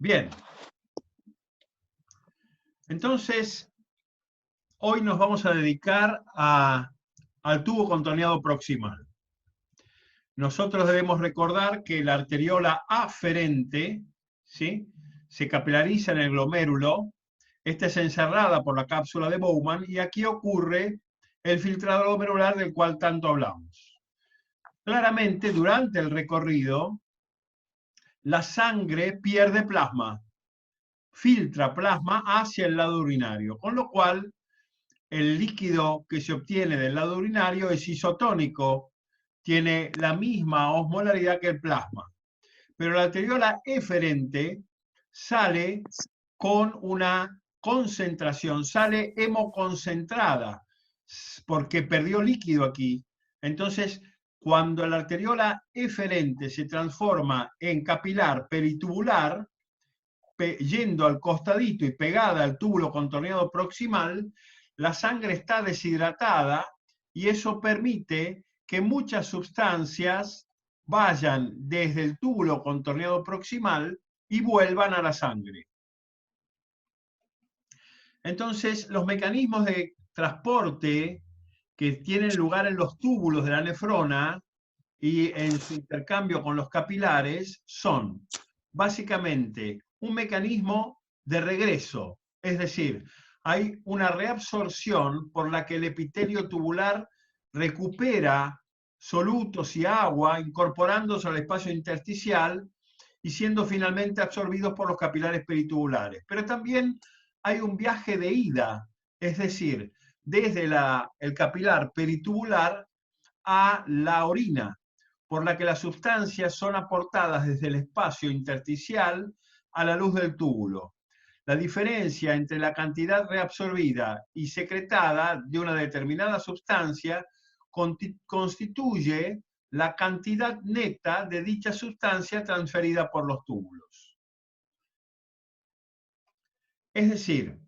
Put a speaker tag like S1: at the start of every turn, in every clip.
S1: Bien, entonces hoy nos vamos a dedicar al tubo contorneado proximal. Nosotros debemos recordar que la arteriola aferente, ¿sí?, se capilariza en el glomérulo. Esta es encerrada por la cápsula de Bowman y aquí ocurre el filtrado glomerular del cual tanto hablamos. Claramente, durante el recorrido, la sangre pierde plasma, filtra plasma hacia el lado urinario, con lo cual el líquido que se obtiene del lado urinario es isotónico, tiene la misma osmolaridad que el plasma. Pero la arteriola eferente sale con una concentración, sale hemoconcentrada, porque perdió líquido aquí. Entonces, cuando la arteriola eferente se transforma en capilar peritubular, yendo al costadito y pegada al túbulo contorneado proximal, la sangre está deshidratada y eso permite que muchas sustancias vayan desde el túbulo contorneado proximal y vuelvan a la sangre. Entonces, los mecanismos de transporte que tienen lugar en los túbulos de la nefrona y en su intercambio con los capilares son básicamente un mecanismo de regreso, es decir, hay una reabsorción por la que el epitelio tubular recupera solutos y agua incorporándose al espacio intersticial y siendo finalmente absorbidos por los capilares peritubulares. Pero también hay un viaje de ida, es decir, desde el capilar peritubular a la orina, por la que las sustancias son aportadas desde el espacio intersticial a la luz del túbulo. La diferencia entre la cantidad reabsorbida y secretada de una determinada sustancia constituye la cantidad neta de dicha sustancia transferida por los túbulos. Es decir,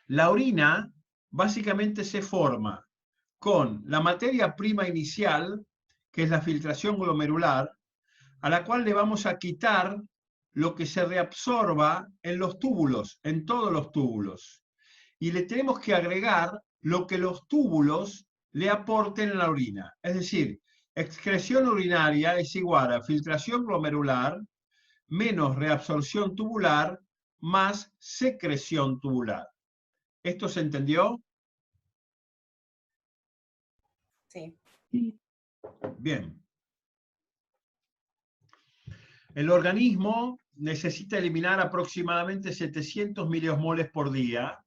S1: la orina básicamente se forma con la materia prima inicial, que es la filtración glomerular, a la cual le vamos a quitar lo que se reabsorba en los túbulos, en todos los túbulos. Y le tenemos que agregar lo que los túbulos le aporten en la orina. Es decir, excreción urinaria es igual a filtración glomerular menos reabsorción tubular más secreción tubular. ¿Esto se entendió?
S2: Sí.
S1: Bien. El organismo necesita eliminar aproximadamente 700 miliosmoles por día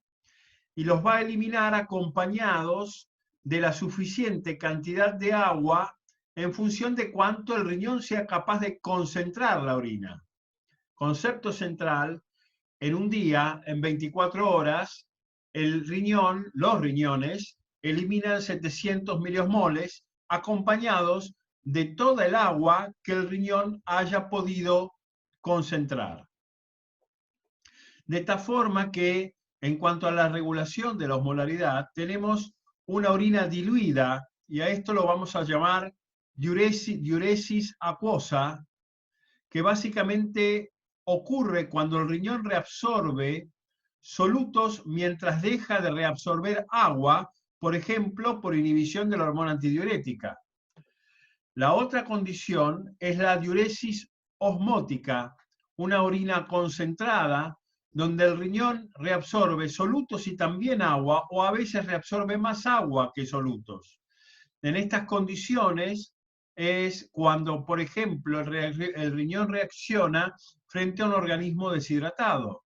S1: y los va a eliminar acompañados de la suficiente cantidad de agua en función de cuánto el riñón sea capaz de concentrar la orina. Concepto central: en un día, en 24 horas, los riñones eliminan 700 miliosmoles acompañados de toda el agua que el riñón haya podido concentrar. De esta forma que, en cuanto a la regulación de la osmolaridad, tenemos una orina diluida, y a esto lo vamos a llamar diuresis acuosa, que básicamente ocurre cuando el riñón reabsorbe solutos mientras deja de reabsorber agua, por ejemplo, por inhibición de la hormona antidiurética. La otra condición es la diuresis osmótica, una orina concentrada donde el riñón reabsorbe solutos y también agua, o a veces reabsorbe más agua que solutos. En estas condiciones es cuando, por ejemplo, el riñón reacciona frente a un organismo deshidratado.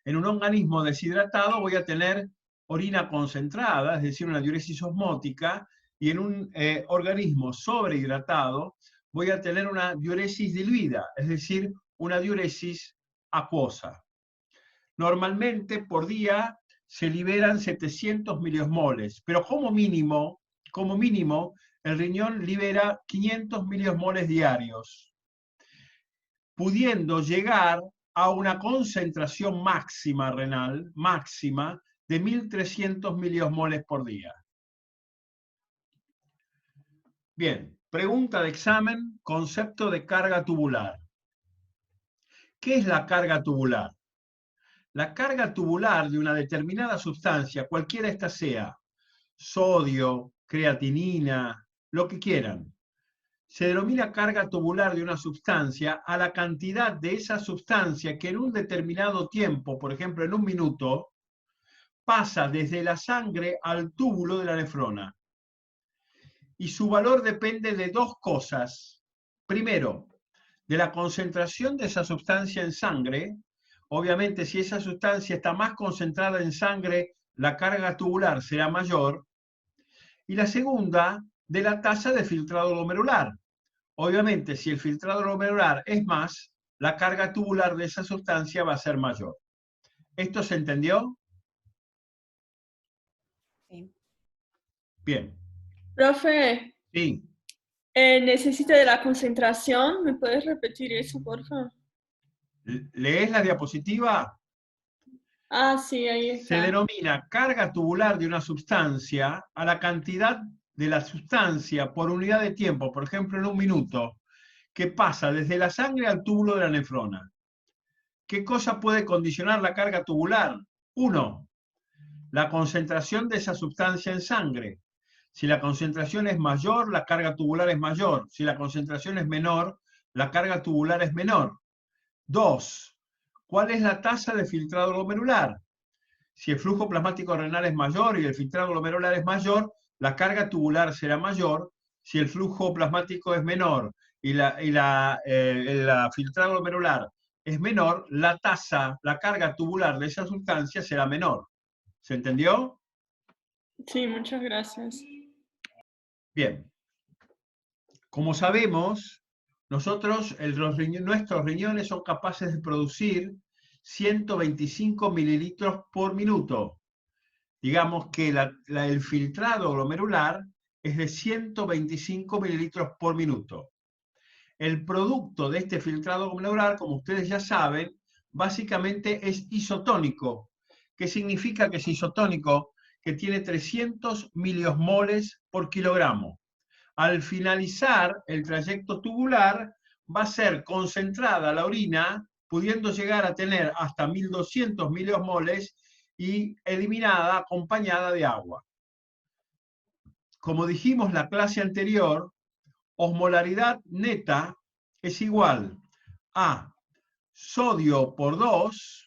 S1: En un organismo deshidratado voy a tener orina concentrada, es decir, una diuresis osmótica, y en un organismo sobrehidratado voy a tener una diuresis diluida, es decir, una diuresis acuosa. Normalmente por día se liberan 700 miliosmoles, pero como mínimo, el riñón libera 500 miliosmoles diarios, pudiendo llegar a una concentración máxima renal, máxima, de 1.300 miliosmoles por día. Bien, pregunta de examen, concepto de carga tubular. ¿Qué es la carga tubular? La carga tubular de una determinada sustancia, cualquiera esta sea, sodio, creatinina, lo que quieran, se denomina carga tubular de una sustancia a la cantidad de esa sustancia que en un determinado tiempo, por ejemplo en un minuto, pasa desde la sangre al túbulo de la nefrona. Y su valor depende de dos cosas. Primero, de la concentración de esa sustancia en sangre. Obviamente, si esa sustancia está más concentrada en sangre, la carga tubular será mayor. Y la segunda, de la tasa de filtrado glomerular. Obviamente, si el filtrado glomerular es más, la carga tubular de esa sustancia va a ser mayor. ¿Esto se entendió?
S2: Sí.
S1: Bien.
S3: Profe,
S1: Sí.
S3: necesita de la concentración. ¿Me puedes repetir eso, por favor?
S1: ¿Lees la diapositiva?
S3: Ah, sí, ahí
S1: Se
S3: está.
S1: denomina carga tubular de una sustancia a la cantidad de la sustancia por unidad de tiempo, por ejemplo en un minuto, que pasa desde la sangre al túbulo de la nefrona. ¿Qué cosa puede condicionar la carga tubular? 1. La concentración de esa sustancia en sangre. Si la concentración es mayor, la carga tubular es mayor. Si la concentración es menor, la carga tubular es menor. 2. ¿Cuál es la tasa de filtrado glomerular? Si el flujo plasmático renal es mayor y el filtrado glomerular es mayor, la carga tubular será mayor. Si el flujo plasmático es menor y el filtrado glomerular es menor, la tasa, la carga tubular de esa sustancia será menor. ¿Se entendió?
S3: Sí, muchas gracias.
S1: Bien. Como sabemos, nuestros riñones son capaces de producir 125 mililitros por minuto. Digamos que el filtrado glomerular es de 125 mililitros por minuto. El producto de este filtrado glomerular, como ustedes ya saben, básicamente es isotónico. ¿Qué significa que es isotónico? Que tiene 300 miliosmoles por kilogramo. Al finalizar el trayecto tubular, va a ser concentrada la orina, pudiendo llegar a tener hasta 1200 miliosmoles y eliminada acompañada de agua. Como dijimos la clase anterior, osmolaridad neta es igual a sodio por 2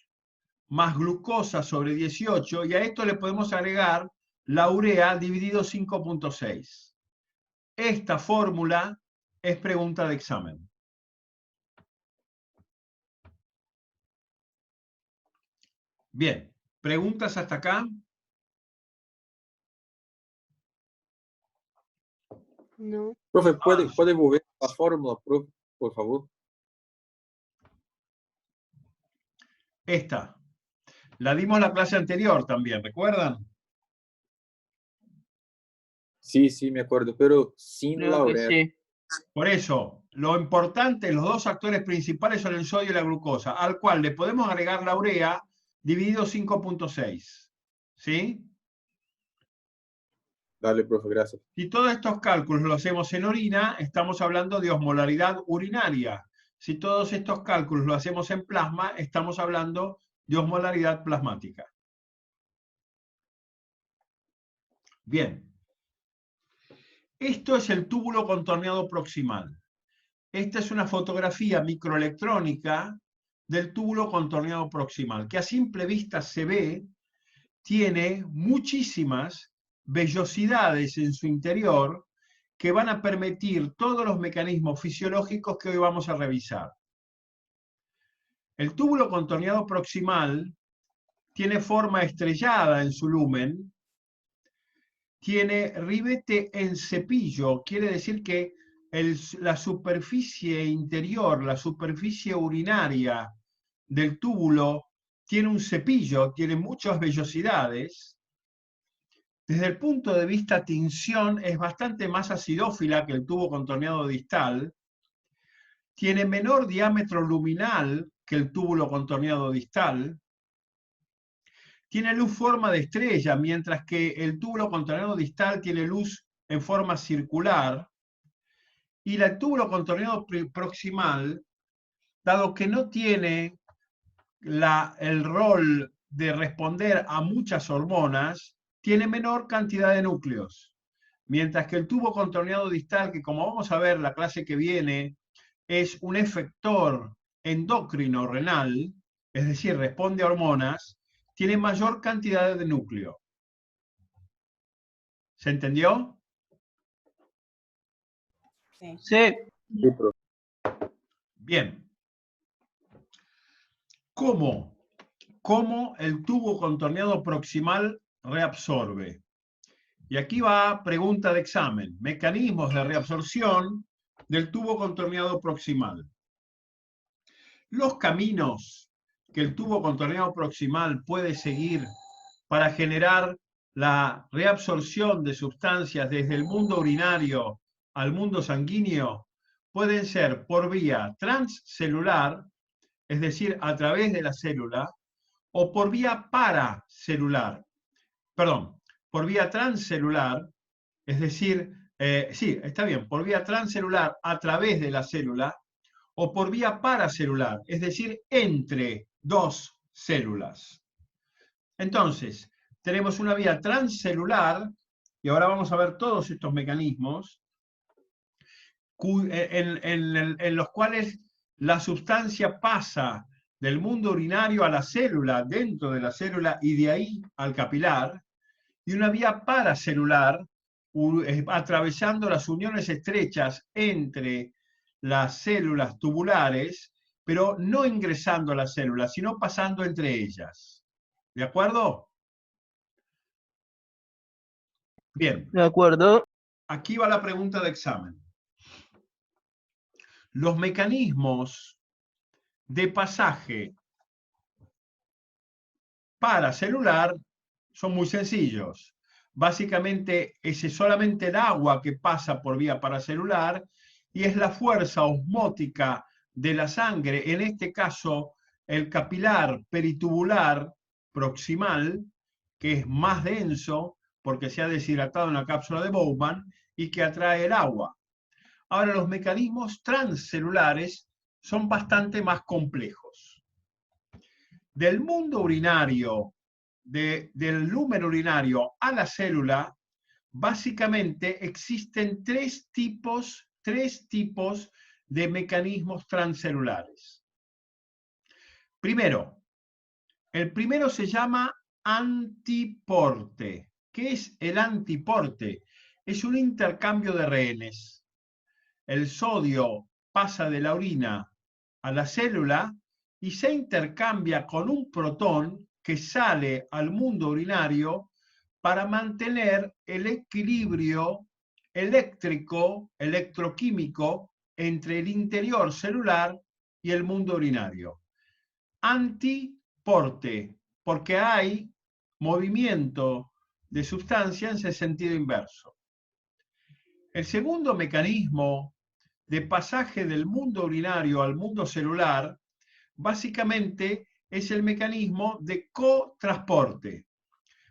S1: más glucosa sobre 18, y a esto le podemos agregar la urea dividido 5.6. Esta fórmula es pregunta de examen. Bien, ¿preguntas hasta acá?
S2: No.
S4: Profe, ¿puede volver la fórmula, por favor?
S1: Esta. La dimos la clase anterior también, ¿recuerdan?
S4: Sí, sí, me acuerdo, pero sin
S5: Creo
S4: la
S5: que
S4: urea.
S5: sí.
S1: Por eso, lo importante, los dos actores principales son el sodio y la glucosa, al cual le podemos agregar la urea dividido 5.6. ¿Sí?
S4: Dale, profe, gracias.
S1: Si todos estos cálculos los hacemos en orina, estamos hablando de osmolaridad urinaria. Si todos estos cálculos los hacemos en plasma, estamos hablando de osmolaridad plasmática. Bien. Esto es el túbulo contorneado proximal. Esta es una fotografía microelectrónica del túbulo contorneado proximal, que a simple vista se ve, tiene muchísimas vellosidades en su interior que van a permitir todos los mecanismos fisiológicos que hoy vamos a revisar. El túbulo contorneado proximal tiene forma estrellada en su lumen, tiene ribete en cepillo, quiere decir que la superficie interior, la superficie urinaria del túbulo tiene un cepillo, tiene muchas vellosidades. Desde el punto de vista tinción es bastante más acidófila que el tubo contorneado distal, tiene menor diámetro luminal que el túbulo contorneado distal, tiene luz forma de estrella, mientras que el túbulo contorneado distal tiene luz en forma circular, y el túbulo contorneado proximal dado que no tiene el rol de responder a muchas hormonas, tiene menor cantidad de núcleos. Mientras que el tubo contorneado distal, que como vamos a ver la clase que viene, es un efector endocrino renal, es decir, responde a hormonas, tiene mayor cantidad de núcleo. ¿Se entendió?
S2: Sí.
S3: Sí.
S4: Sí, profe.
S1: Bien. ¿Cómo el tubo contorneado proximal reabsorbe? Y aquí va pregunta de examen. Mecanismos de reabsorción del tubo contorneado proximal. Los caminos que el tubo contorneado proximal puede seguir para generar la reabsorción de sustancias desde el mundo urinario al mundo sanguíneo pueden ser por vía transcelular, es decir, a través de la célula, o por vía paracelular, perdón, por vía transcelular, es decir, sí, está bien, por vía transcelular a través de la célula, o por vía paracelular, es decir, entre dos células. Entonces, tenemos una vía transcelular, y ahora vamos a ver todos estos mecanismos, en los cuales la sustancia pasa del mundo urinario a la célula, dentro de la célula, y de ahí al capilar, y una vía paracelular, atravesando las uniones estrechas entre las células tubulares, pero no ingresando a las células, sino pasando entre ellas. ¿De acuerdo? Bien,
S5: De acuerdo.
S1: aquí va la pregunta de examen. Los mecanismos de pasaje paracelular son muy sencillos. Básicamente es solamente el agua que pasa por vía paracelular y es la fuerza osmótica de la sangre, en este caso el capilar peritubular proximal, que es más denso porque se ha deshidratado en la cápsula de Bowman y que atrae el agua. Ahora, los mecanismos transcelulares son bastante más complejos. Del mundo urinario, del lumen urinario a la célula, básicamente existen tres tipos de mecanismos transcelulares. Primero, el primero se llama antiporte. ¿Qué es el antiporte? Es un intercambio de rehenes. El sodio pasa de la orina a la célula y se intercambia con un protón que sale al mundo urinario para mantener el equilibrio eléctrico, electroquímico entre el interior celular y el mundo urinario. Antiporte, porque hay movimiento de sustancia en ese sentido inverso. El segundo mecanismo de pasaje del mundo urinario al mundo celular, básicamente es el mecanismo de cotransporte.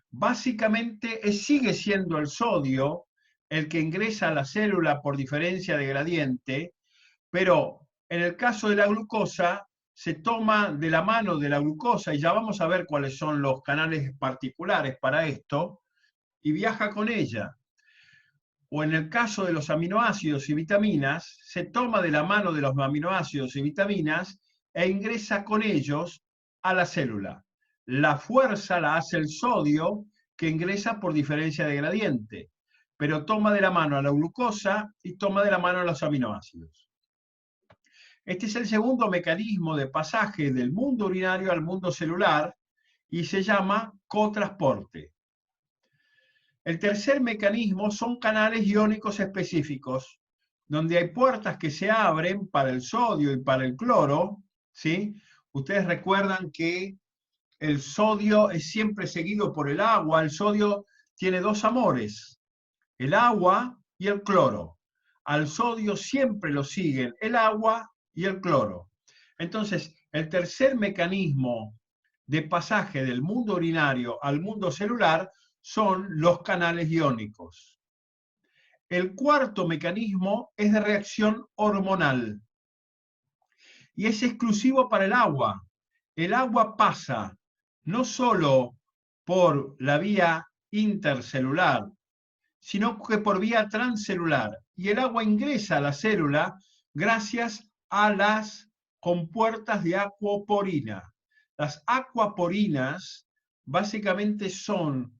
S1: Básicamente sigue siendo el sodio el que ingresa a la célula por diferencia de gradiente, pero en el caso de la glucosa se toma de la mano de la glucosa, y ya vamos a ver cuáles son los canales particulares para esto, y viaja con ella. O en el caso de los aminoácidos y vitaminas, se toma de la mano de los aminoácidos y vitaminas e ingresa con ellos a la célula. La fuerza la hace el sodio, que ingresa por diferencia de gradiente, pero toma de la mano a la glucosa y toma de la mano a los aminoácidos. Este es el segundo mecanismo de pasaje del mundo urinario al mundo celular y se llama cotransporte. El tercer mecanismo son canales iónicos específicos, donde hay puertas que se abren para el sodio y para el cloro, ¿sí? Ustedes recuerdan que el sodio es siempre seguido por el agua. El sodio tiene dos amores, el agua y el cloro. Al sodio siempre lo siguen el agua y el cloro. Entonces, el tercer mecanismo de pasaje del mundo urinario al mundo celular son los canales iónicos. El cuarto mecanismo es de reacción hormonal. y es exclusivo para el agua. El agua pasa no solo por la vía intercelular, sino que por vía transcelular. Y el agua ingresa a la célula gracias a las compuertas de acuoporina. Las acuaporinas básicamente son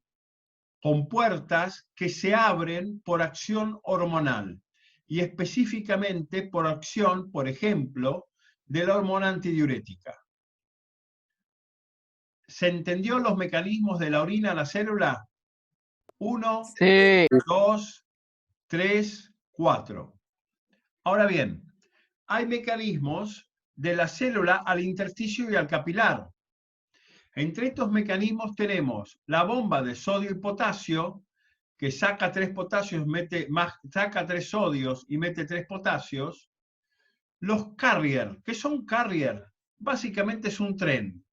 S1: compuertas que se abren por acción hormonal y específicamente por acción, por ejemplo, de la hormona antidiurética. ¿Se entendió los mecanismos de la orina a la célula? 1,
S5: Sí.
S1: 2, 3, 4. Ahora bien, hay mecanismos de la célula al intersticio y al capilar. Entre estos mecanismos tenemos la bomba de sodio y potasio, que saca 3 potasios, saca 3 sodios y mete 3 potasios. Los carrier. ¿Qué son carrier? Básicamente es un tren.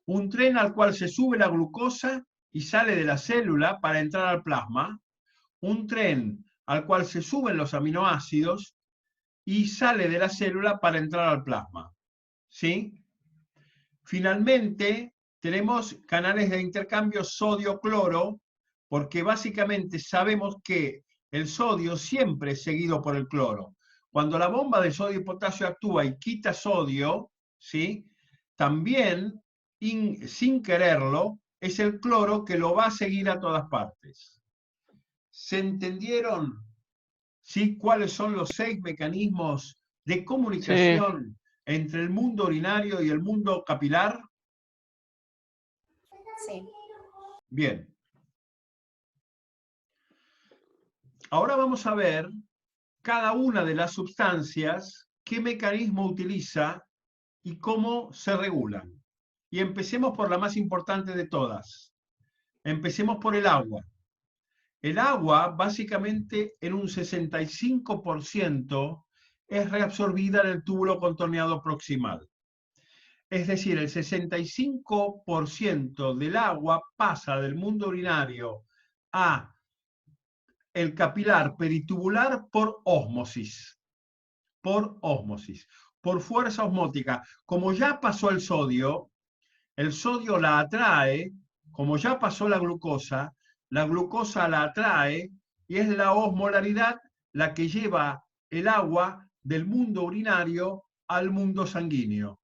S1: Un tren al cual se sube la glucosa y sale de la célula para entrar al plasma. Un tren al cual se suben los aminoácidos y sale de la célula para entrar al plasma. ¿Sí? Finalmente, tenemos canales de intercambio sodio-cloro, porque básicamente sabemos que el sodio siempre es seguido por el cloro. Cuando la bomba de sodio y potasio actúa y quita sodio, ¿sí? También, sin quererlo, es el cloro que lo va a seguir a todas partes. ¿Se entendieron? ¿Sí? ¿Cuáles son los 6 mecanismos de comunicación entre el mundo urinario y el mundo capilar?
S2: Sí.
S1: Bien. Ahora vamos a ver cada una de las sustancias, qué mecanismo utiliza y cómo se regulan. Y empecemos por la más importante de todas. Empecemos por el agua. El agua, básicamente, en un 65% es reabsorbida en el túbulo contorneado proximal. Es decir, el 65% del agua pasa del mundo urinario a el capilar peritubular por ósmosis. Por ósmosis. Por fuerza osmótica. Como ya pasó el sodio la atrae, como ya pasó la glucosa la atrae y es la osmolaridad la que lleva el agua del mundo urinario al mundo sanguíneo.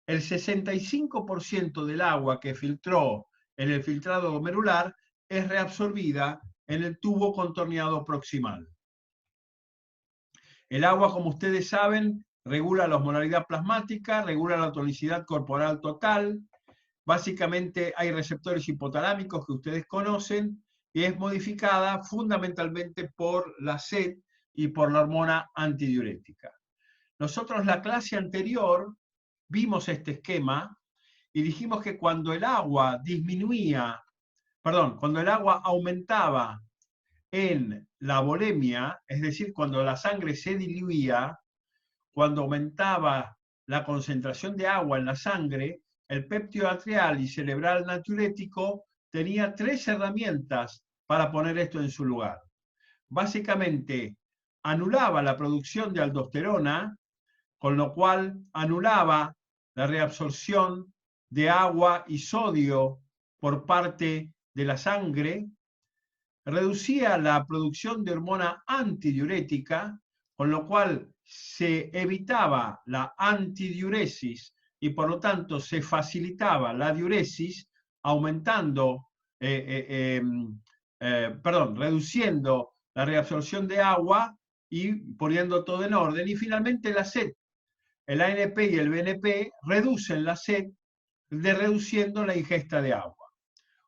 S1: El 65% del agua que filtró en el filtrado glomerular es reabsorbida en el tubo contorneado proximal. El agua, como ustedes saben, regula la osmolaridad plasmática, regula la tonicidad corporal total. Básicamente hay receptores hipotalámicos que ustedes conocen y es modificada fundamentalmente por la sed y por la hormona antidiurética. Nosotros la clase anterior vimos este esquema y dijimos que cuando el agua cuando el agua aumentaba en la volemia, es decir, cuando la sangre se diluía, cuando aumentaba la concentración de agua en la sangre, el péptido atrial y cerebral natriurético tenía 3 herramientas para poner esto en su lugar. Básicamente, anulaba la producción de aldosterona, con lo cual anulaba la reabsorción de agua y sodio por parte de la sangre, reducía la producción de hormona antidiurética, con lo cual se evitaba la antidiuresis y por lo tanto se facilitaba la diuresis, reduciendo la reabsorción de agua y poniendo todo en orden. Y finalmente la sed. El ANP y el BNP reducen la sed reduciendo la ingesta de agua.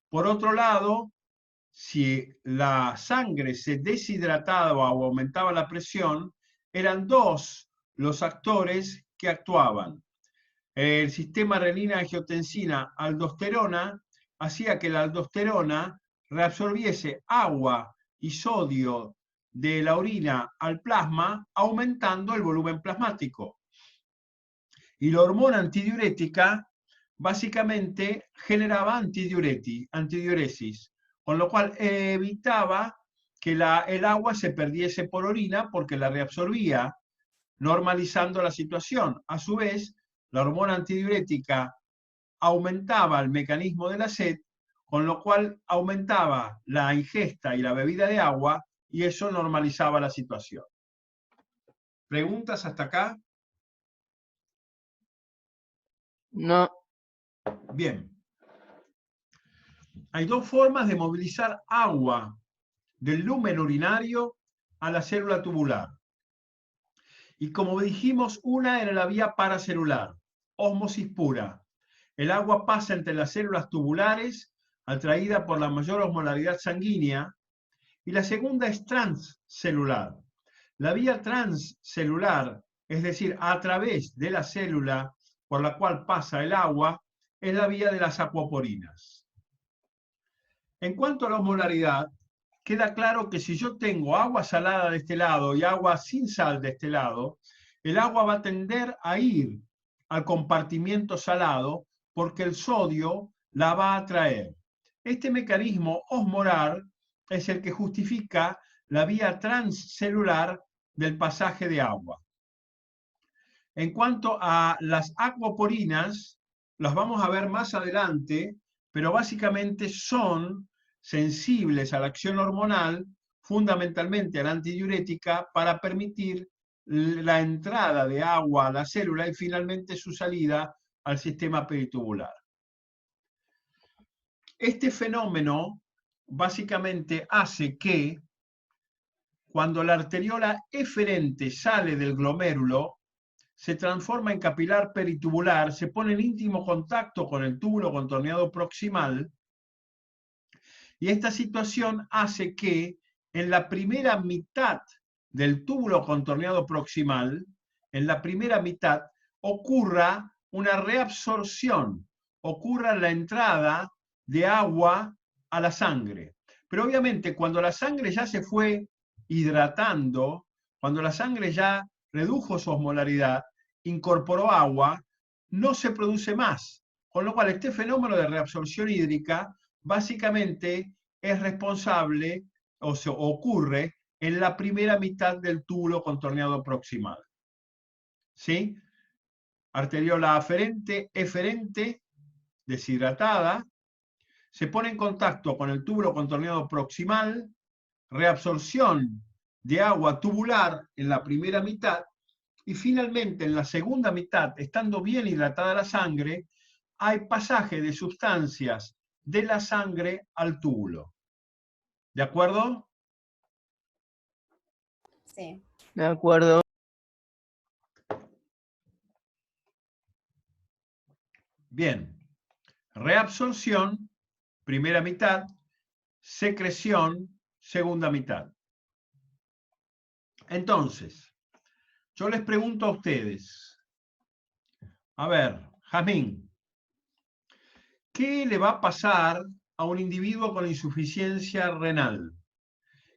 S1: Por otro lado, si la sangre se deshidrataba o aumentaba la presión, eran 2 los actores que actuaban. El sistema renina-angiotensina-aldosterona hacía que la aldosterona reabsorbiese agua y sodio de la orina al plasma, aumentando el volumen plasmático. Y la hormona antidiurética básicamente generaba antidiuresis, con lo cual evitaba que el agua se perdiese por orina porque la reabsorbía, normalizando la situación. A su vez, la hormona antidiurética aumentaba el mecanismo de la sed, con lo cual aumentaba la ingesta y la bebida de agua, y eso normalizaba la situación. ¿Preguntas hasta acá?
S5: No.
S1: Bien. Hay dos formas de movilizar agua del lumen urinario a la célula tubular. Y como dijimos, una era la vía paracelular, ósmosis pura. El agua pasa entre las células tubulares, atraída por la mayor osmolaridad sanguínea, y la segunda es transcelular. La vía transcelular, es decir, a través de la célula por la cual pasa el agua, es la vía de las acuaporinas. En cuanto a la osmolaridad, queda claro que si yo tengo agua salada de este lado y agua sin sal de este lado, el agua va a tender a ir al compartimiento salado porque el sodio la va a atraer. Este mecanismo osmolar es el que justifica la vía transcelular del pasaje de agua. En cuanto a las acuaporinas, las vamos a ver más adelante, pero básicamente son sensibles a la acción hormonal, fundamentalmente a la antidiurética, para permitir la entrada de agua a la célula y finalmente su salida al sistema peritubular. Este fenómeno básicamente hace que cuando la arteriola eferente sale del glomérulo, se transforma en capilar peritubular, se pone en íntimo contacto con el túbulo contorneado proximal, y esta situación hace que en la primera mitad del túbulo contorneado proximal, en la primera mitad, ocurra una reabsorción, ocurra la entrada de agua a la sangre. Pero obviamente cuando la sangre ya se fue hidratando, cuando la sangre ya redujo su osmolaridad, incorporó agua, no se produce más. Con lo cual este fenómeno de reabsorción hídrica básicamente es responsable o se ocurre en la primera mitad del túbulo contorneado proximal. ¿Sí? Arteriola aferente, eferente, deshidratada, se pone en contacto con el túbulo contorneado proximal, reabsorción de agua tubular en la primera mitad, y finalmente en la segunda mitad, estando bien hidratada la sangre, hay pasaje de sustancias de la sangre al túbulo. ¿De acuerdo?
S2: Sí.
S5: De acuerdo.
S1: Bien. Reabsorción, primera mitad, secreción, segunda mitad. Entonces, yo les pregunto a ustedes, a ver, Jazmín, ¿qué le va a pasar a un individuo con insuficiencia renal?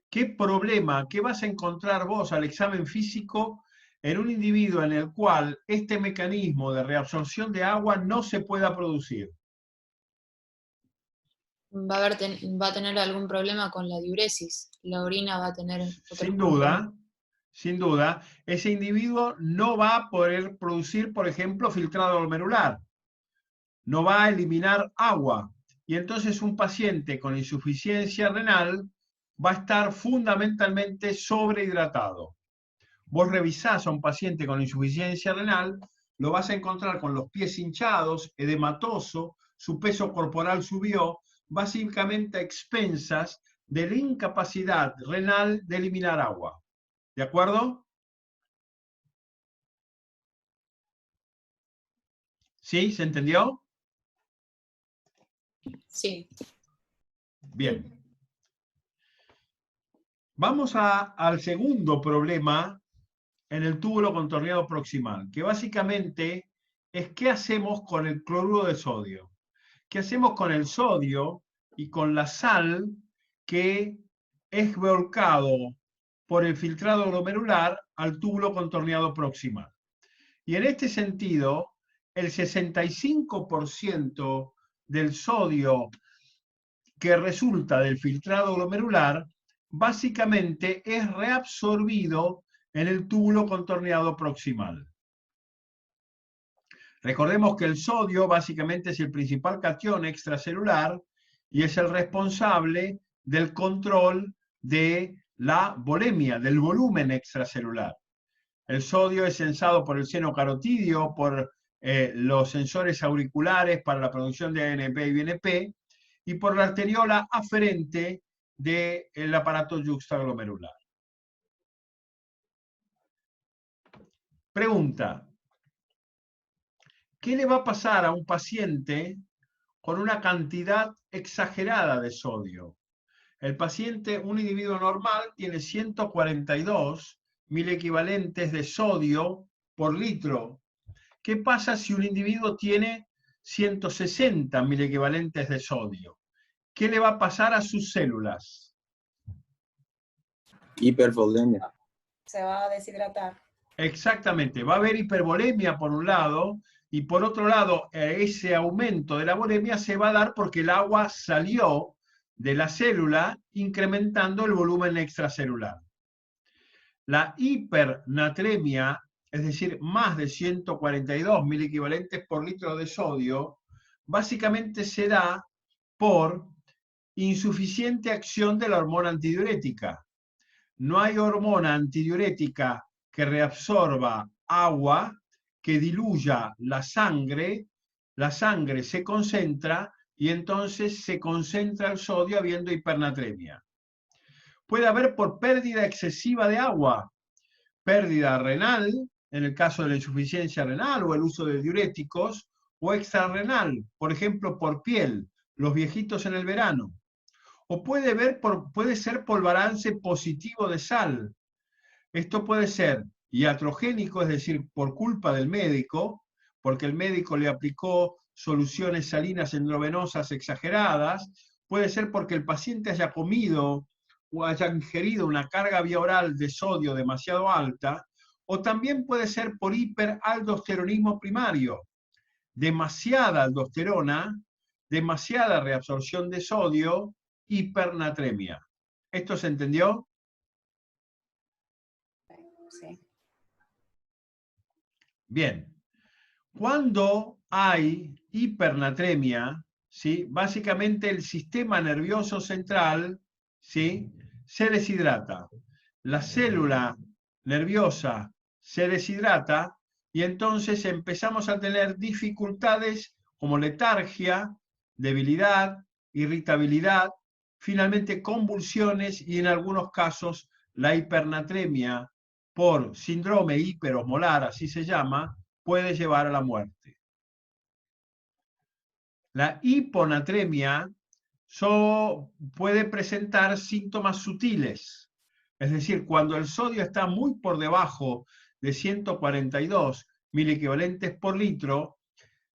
S1: ¿Qué problema, qué vas a encontrar vos al examen físico en un individuo en el cual este mecanismo de reabsorción de agua no se pueda producir?
S6: Va a tener algún problema con la diuresis. La orina va a tener otros problemas.
S1: Sin duda, ese individuo no va a poder producir, por ejemplo, filtrado glomerular. No va a eliminar agua. Y entonces un paciente con insuficiencia renal va a estar fundamentalmente sobrehidratado. Vos revisás a un paciente con insuficiencia renal, lo vas a encontrar con los pies hinchados, edematoso, su peso corporal subió, básicamente a expensas de la incapacidad renal de eliminar agua. ¿De acuerdo? ¿Sí? ¿Se entendió?
S6: Sí.
S1: Bien. Vamos al segundo problema en el túbulo contorneado proximal, que básicamente es qué hacemos con el cloruro de sodio. ¿Qué hacemos con el sodio y con la sal que es volcado por el filtrado glomerular al túbulo contorneado proximal? Y en este sentido, el 65% del sodio que resulta del filtrado glomerular básicamente es reabsorbido en el túbulo contorneado proximal. Recordemos que el sodio básicamente es el principal catión extracelular y es el responsable del control de la volemia, del volumen extracelular. El sodio es sensado por el seno carotídeo, por los sensores auriculares para la producción de ANP y BNP, y por la arteriola aferente del aparato yuxtaglomerular. Pregunta: ¿qué le va a pasar a un paciente con una cantidad exagerada de sodio? El paciente, un individuo normal, tiene 142 milequivalentes de sodio por litro. ¿Qué pasa si un individuo tiene 160 milequivalentes de sodio? ¿Qué le va a pasar a sus células?
S4: Hipervolemia.
S2: Se va a deshidratar.
S1: Exactamente, va a haber hipervolemia por un lado, y por otro lado, ese aumento de la volemia se va a dar porque el agua salió de la célula, incrementando el volumen extracelular. La hipernatremia, es decir, más de 142 milequivalentes por litro de sodio, básicamente se da por insuficiente acción de la hormona antidiurética. No hay hormona antidiurética que reabsorba agua, que diluya la sangre se concentra y entonces se concentra el sodio habiendo hipernatremia. Puede haber por pérdida excesiva de agua, pérdida renal, en el caso de la insuficiencia renal o el uso de diuréticos, o extrarrenal, por ejemplo por piel, los viejitos en el verano. O puede ser por balance positivo de sal. Esto puede ser iatrogénico, es decir, por culpa del médico, porque el médico le aplicó soluciones salinas endovenosas exageradas, puede ser porque el paciente haya comido o haya ingerido una carga vía oral de sodio demasiado alta, o también puede ser por hiperaldosteronismo primario, demasiada aldosterona, demasiada reabsorción de sodio, hipernatremia. ¿Esto se entendió?
S2: Sí.
S1: Bien. Cuando hay hipernatremia, ¿sí? Básicamente el sistema nervioso central, ¿sí? Se deshidrata. La célula nerviosa se deshidrata y entonces empezamos a tener dificultades como letargia, debilidad, irritabilidad, finalmente convulsiones y en algunos casos la hipernatremia por síndrome hiperosmolar, así se llama, puede llevar a la muerte. La hiponatremia puede presentar síntomas sutiles, es decir, cuando el sodio está muy por debajo de 142 milequivalentes por litro,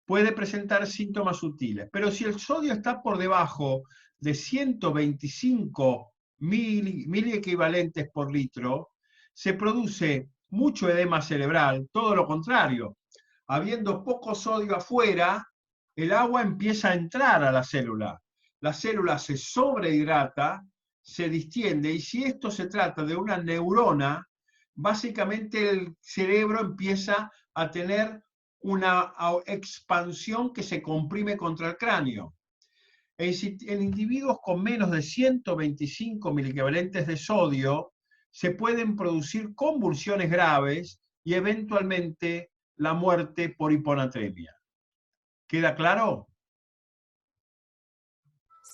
S1: puede presentar síntomas sutiles. Pero si el sodio está por debajo de 125 milequivalentes por litro, se produce mucho edema cerebral, todo lo contrario. Habiendo poco sodio afuera, el agua empieza a entrar a la célula se sobrehidrata, se distiende, y si esto se trata de una neurona, básicamente el cerebro empieza a tener una expansión que se comprime contra el cráneo. En individuos con menos de 125 miliquivalentes de sodio, se pueden producir convulsiones graves y eventualmente la muerte por hiponatremia. ¿Queda claro?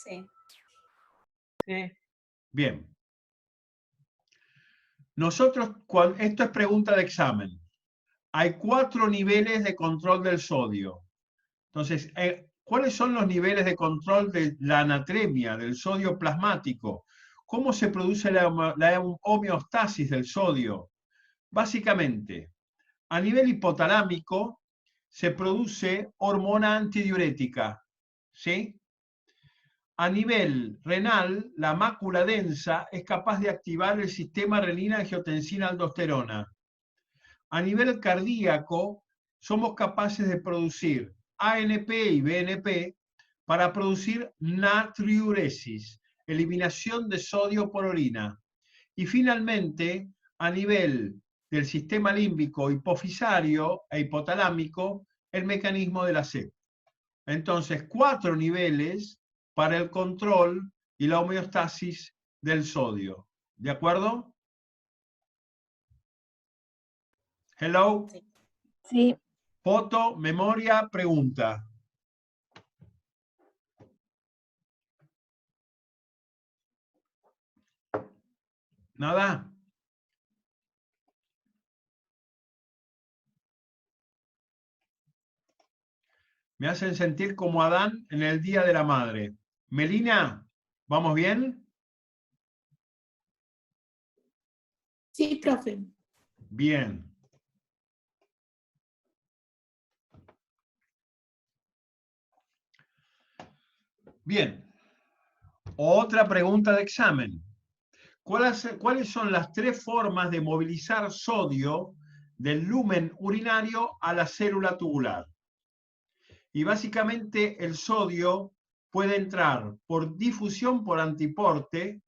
S2: Sí.
S5: Sí.
S1: Bien. Esto es pregunta de examen. Hay 4 niveles de control del sodio. Entonces, ¿cuáles son los niveles de control de la anatremia, del sodio plasmático? ¿Cómo se produce la homeostasis del sodio? Básicamente, a nivel hipotalámico se produce hormona antidiurética, ¿sí? A nivel renal, la mácula densa es capaz de activar el sistema renina-angiotensina-aldosterona. A nivel cardíaco, somos capaces de producir ANP y BNP para producir natriuresis, eliminación de sodio por orina. Y finalmente, a nivel del sistema límbico hipofisario e hipotalámico el mecanismo de la SEP. Entonces, 4 niveles para el control y la homeostasis del sodio. ¿De acuerdo? Hello.
S7: Sí.
S1: Foto, memoria, pregunta. Nada. Me hacen sentir como Adán en el Día de la Madre. Melina, ¿vamos bien?
S7: Sí, profe.
S1: Bien. Bien. Otra pregunta de examen. ¿Cuáles son las 3 formas de movilizar sodio del lumen urinario a la célula tubular? Y básicamente el sodio puede entrar por difusión por antiporte,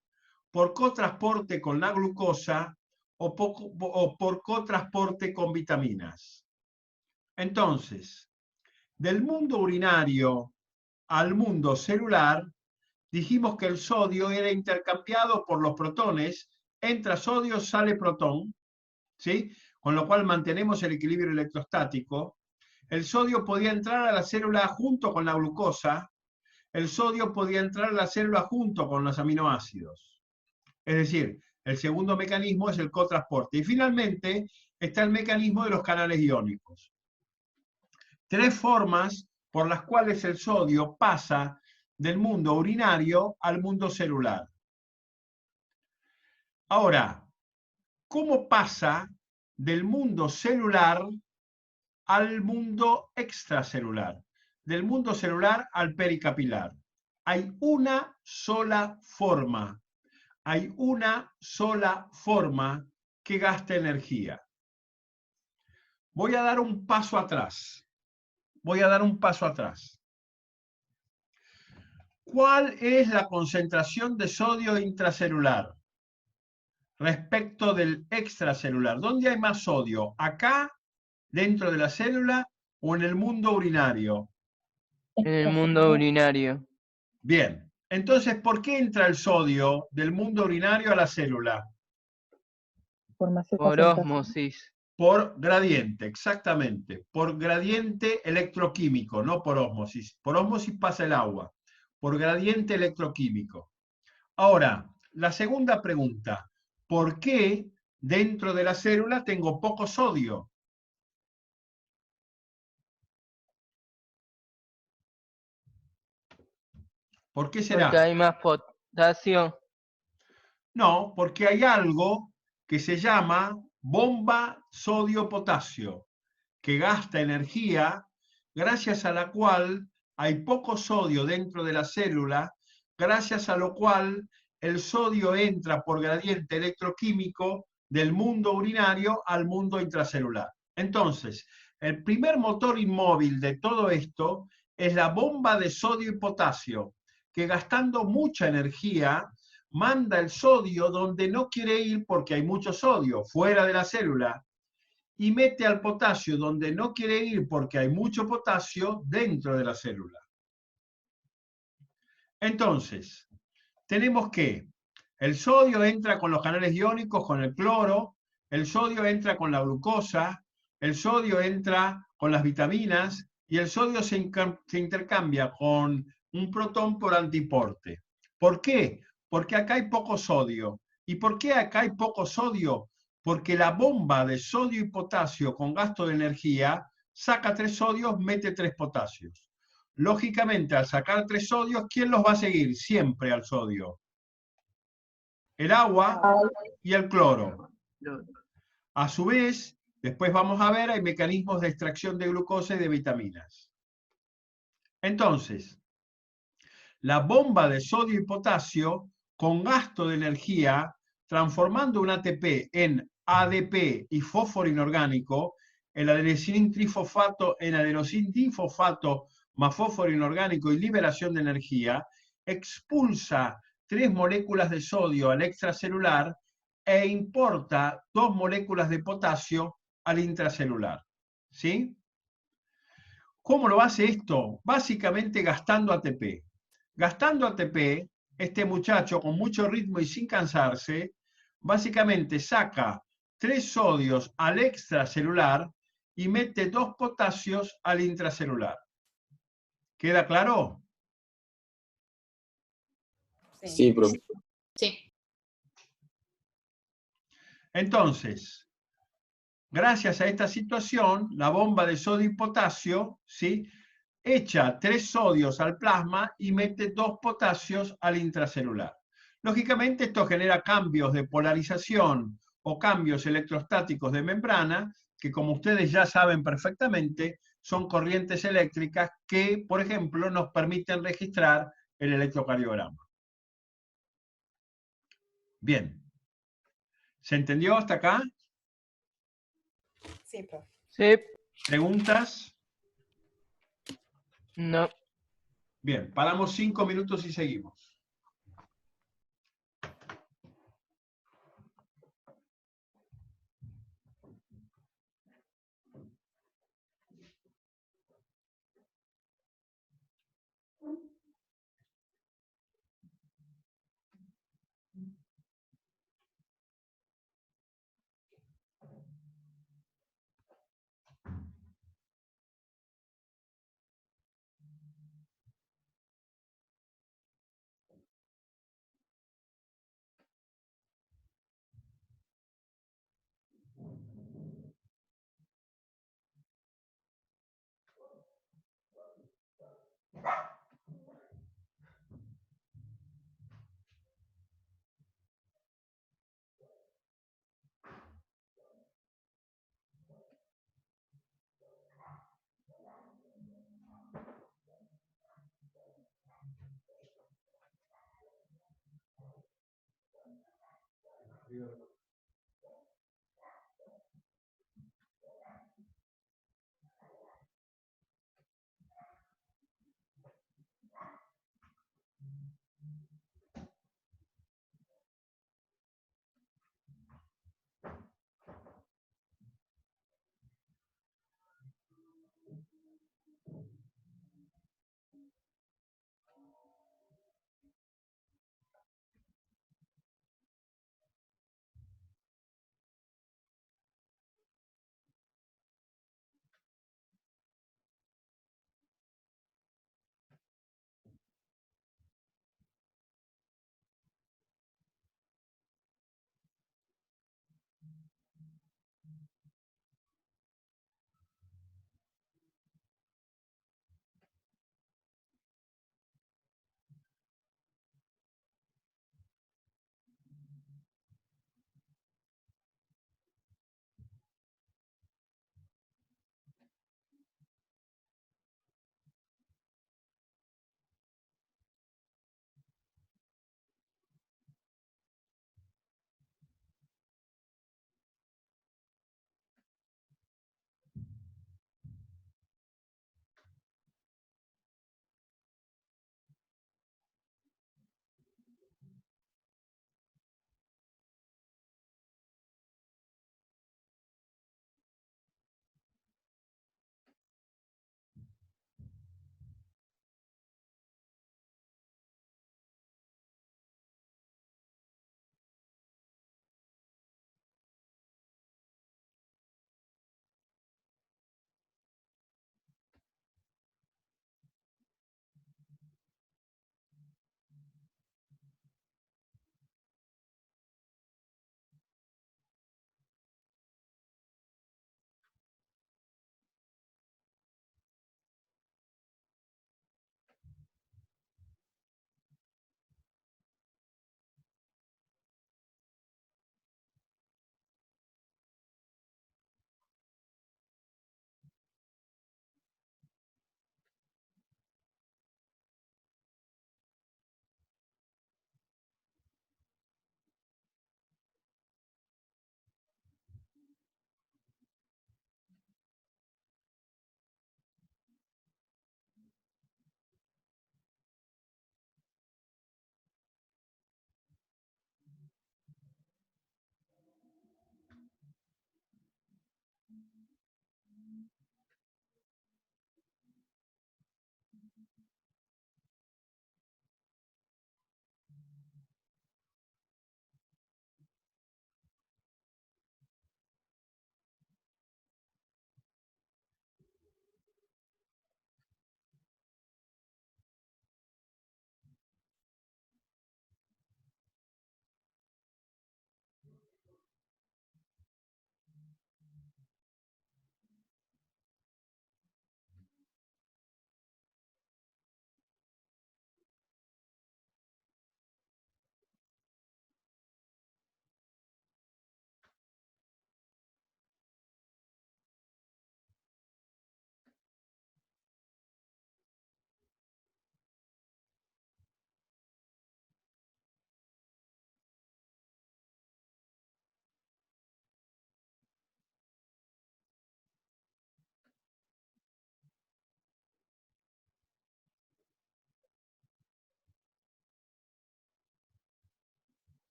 S1: por cotransporte con la glucosa o por cotransporte con vitaminas. Entonces, del mundo urinario al mundo celular, dijimos que el sodio era intercambiado por los protones, entra sodio, sale protón, ¿sí? Con lo cual mantenemos el equilibrio electrostático. El sodio podía entrar a la célula junto con la glucosa, el sodio podía entrar a la célula junto con los aminoácidos. Es decir, el segundo mecanismo es el cotransporte. Y finalmente está el mecanismo de los canales iónicos. 3 formas por las cuales el sodio pasa del mundo urinario al mundo celular. Ahora, ¿cómo pasa del mundo celular al mundo extracelular? Del mundo celular al pericapilar. Hay una sola forma. Hay una sola forma que gasta energía. Voy a dar un paso atrás. Voy a dar un paso atrás. ¿Cuál es la concentración de sodio intracelular respecto del extracelular? ¿Dónde hay más sodio? ¿Acá, dentro de la célula, o en el mundo urinario?
S5: En el mundo urinario.
S1: Bien. Entonces, ¿por qué entra el sodio del mundo urinario a la célula?
S5: Por ósmosis.
S1: Por gradiente, exactamente. Por gradiente electroquímico, no por ósmosis. Por ósmosis pasa el agua. Por gradiente electroquímico. Ahora, la segunda pregunta. ¿Por qué dentro de la célula tengo poco sodio? ¿Por qué será?
S5: Porque hay más potasio.
S1: No, porque hay algo que se llama bomba sodio-potasio, que gasta energía, gracias a la cual hay poco sodio dentro de la célula, gracias a lo cual el sodio entra por gradiente electroquímico del mundo urinario al mundo intracelular. Entonces, el primer motor inmóvil de todo esto es la bomba de sodio y potasio, que gastando mucha energía manda el sodio donde no quiere ir porque hay mucho sodio, fuera de la célula, y mete al potasio donde no quiere ir porque hay mucho potasio dentro de la célula. Entonces, tenemos que el sodio entra con los canales iónicos, con el cloro, el sodio entra con la glucosa, el sodio entra con las vitaminas y el sodio se intercambia con un protón por antiporte. ¿Por qué? Porque acá hay poco sodio. ¿Y por qué acá hay poco sodio? Porque la bomba de sodio y potasio con gasto de energía saca 3 sodios, mete 3 potasios. Lógicamente, al sacar 3 sodios, ¿quién los va a seguir siempre al sodio? El agua y el cloro. A su vez, después vamos a ver, hay mecanismos de extracción de glucosa y de vitaminas. Entonces, la bomba de sodio y potasio, con gasto de energía, transformando un ATP en ADP y fósforo inorgánico, el adenosín trifosfato en adenosín difosfato más fósforo inorgánico y liberación de energía, expulsa 3 moléculas de sodio al extracelular e importa 2 moléculas de potasio al intracelular. ¿Sí? ¿Cómo lo hace esto? Básicamente gastando ATP. Gastando ATP, este muchacho con mucho ritmo y sin cansarse, básicamente saca 3 sodios al extracelular y mete 2 potasios al intracelular. ¿Queda claro?
S4: Sí, profe.
S6: Sí.
S1: Entonces, gracias a esta situación, la bomba de sodio y potasio, ¿sí?, echa 3 sodios al plasma y mete 2 potasios al intracelular. Lógicamente, esto genera cambios de polarización o cambios electrostáticos de membrana, que como ustedes ya saben perfectamente, son corrientes eléctricas que, por ejemplo, nos permiten registrar el electrocardiograma. Bien. ¿Se entendió hasta acá?
S2: Sí, profe.
S5: Sí.
S1: ¿Preguntas?
S5: No.
S1: Bien, paramos 5 minutos y seguimos.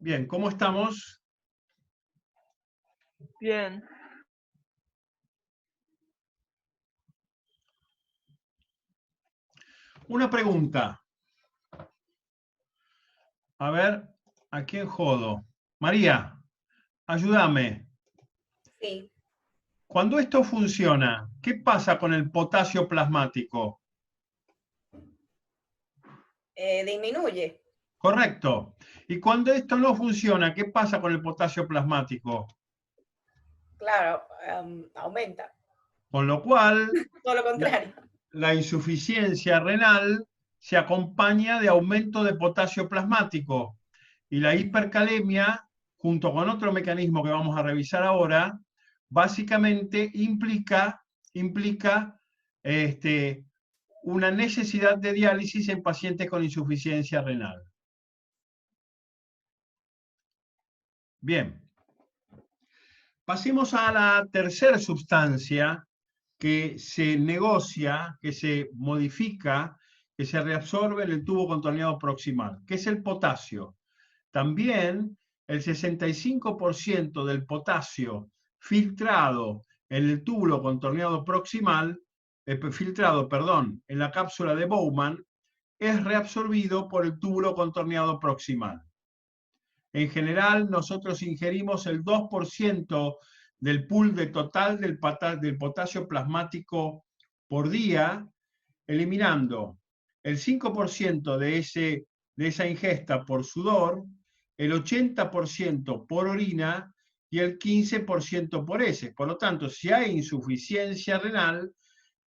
S1: Bien, ¿cómo estamos?
S5: Bien.
S1: Una pregunta. A ver, ¿a quién jodo? María, ayúdame.
S2: Sí.
S1: Cuando esto funciona, ¿qué pasa con el potasio plasmático?
S2: Disminuye.
S1: Correcto. Y cuando esto no funciona, ¿qué pasa con el potasio plasmático?
S2: Claro, aumenta.
S1: Con lo cual,
S2: Todo lo contrario.
S1: la insuficiencia renal se acompaña de aumento de potasio plasmático. Y la hipercalemia, junto con otro mecanismo que vamos a revisar ahora, básicamente implica una necesidad de diálisis en pacientes con insuficiencia renal. Bien. Pasemos a la tercera sustancia que se negocia, que se modifica, que se reabsorbe en el tubo contorneado proximal, que es el potasio. También el 65% del potasio filtrado en el túbulo contorneado proximal, en la cápsula de Bowman, es reabsorbido por el túbulo contorneado proximal. En general, nosotros ingerimos el 2% del pool de total del potasio plasmático por día, eliminando el 5% de esa ingesta por sudor, el 80% por orina y el 15% por heces. Por lo tanto, si hay insuficiencia renal,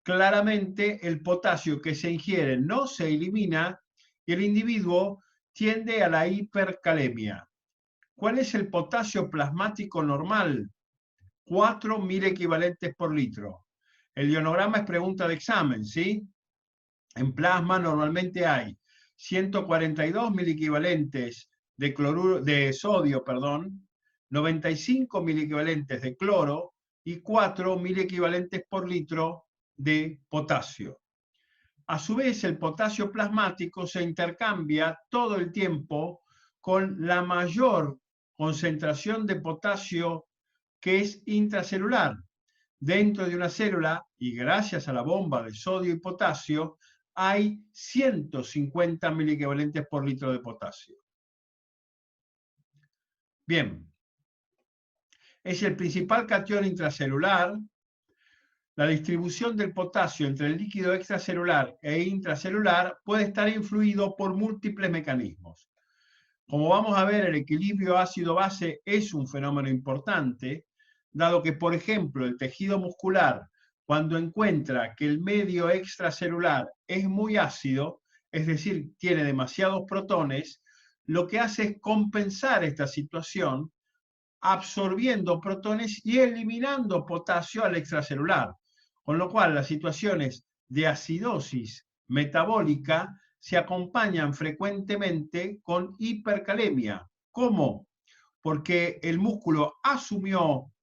S1: claramente el potasio que se ingiere no se elimina y el individuo tiende a la hipercalemia. ¿Cuál es el potasio plasmático normal? 4.000 equivalentes por litro. El ionograma es pregunta de examen, ¿sí? En plasma normalmente hay 142.000 equivalentes de sodio, 95.000 equivalentes de cloro y 4.000 equivalentes por litro de potasio. A su vez, el potasio plasmático se intercambia todo el tiempo con la mayor concentración de potasio que es intracelular. Dentro de una célula, y gracias a la bomba de sodio y potasio, hay 150.000 equivalentes por litro de potasio. Bien. Es el principal catión intracelular. La distribución del potasio entre el líquido extracelular e intracelular puede estar influido por múltiples mecanismos. Como vamos a ver, el equilibrio ácido-base es un fenómeno importante, dado que, por ejemplo, el tejido muscular, cuando encuentra que el medio extracelular es muy ácido, es decir, tiene demasiados protones, lo que hace es compensar esta situación absorbiendo protones y eliminando potasio al extracelular. Con lo cual, las situaciones de acidosis metabólica se acompañan frecuentemente con hipercalemia. ¿Cómo? Porque el músculo asumió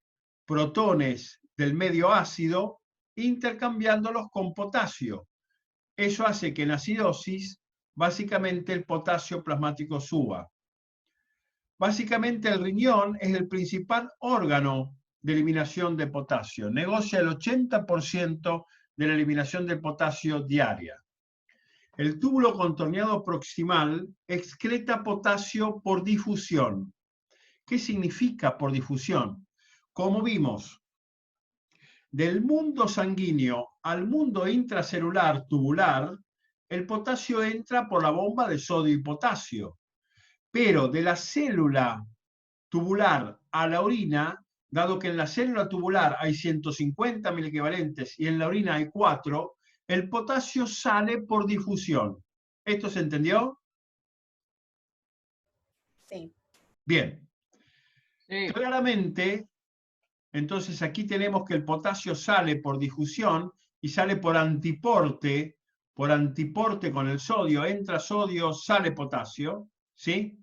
S1: protones del medio ácido intercambiándolos con potasio. Eso hace que en acidosis, básicamente el potasio plasmático suba. Básicamente el riñón es el principal órgano de eliminación de potasio. Negocia el 80% de la eliminación de potasio diaria. El túbulo contorneado proximal excreta potasio por difusión. ¿Qué significa por difusión? Como vimos, del mundo sanguíneo al mundo intracelular tubular, el potasio entra por la bomba de sodio y potasio. Pero de la célula tubular a la orina, dado que en la célula tubular hay 150.000 equivalentes y en la orina hay 4, el potasio sale por difusión. ¿Esto se entendió?
S2: Sí.
S1: Bien.
S5: Sí.
S1: Claramente, entonces aquí tenemos que el potasio sale por difusión y sale por antiporte con el sodio, entra sodio, sale potasio, ¿sí?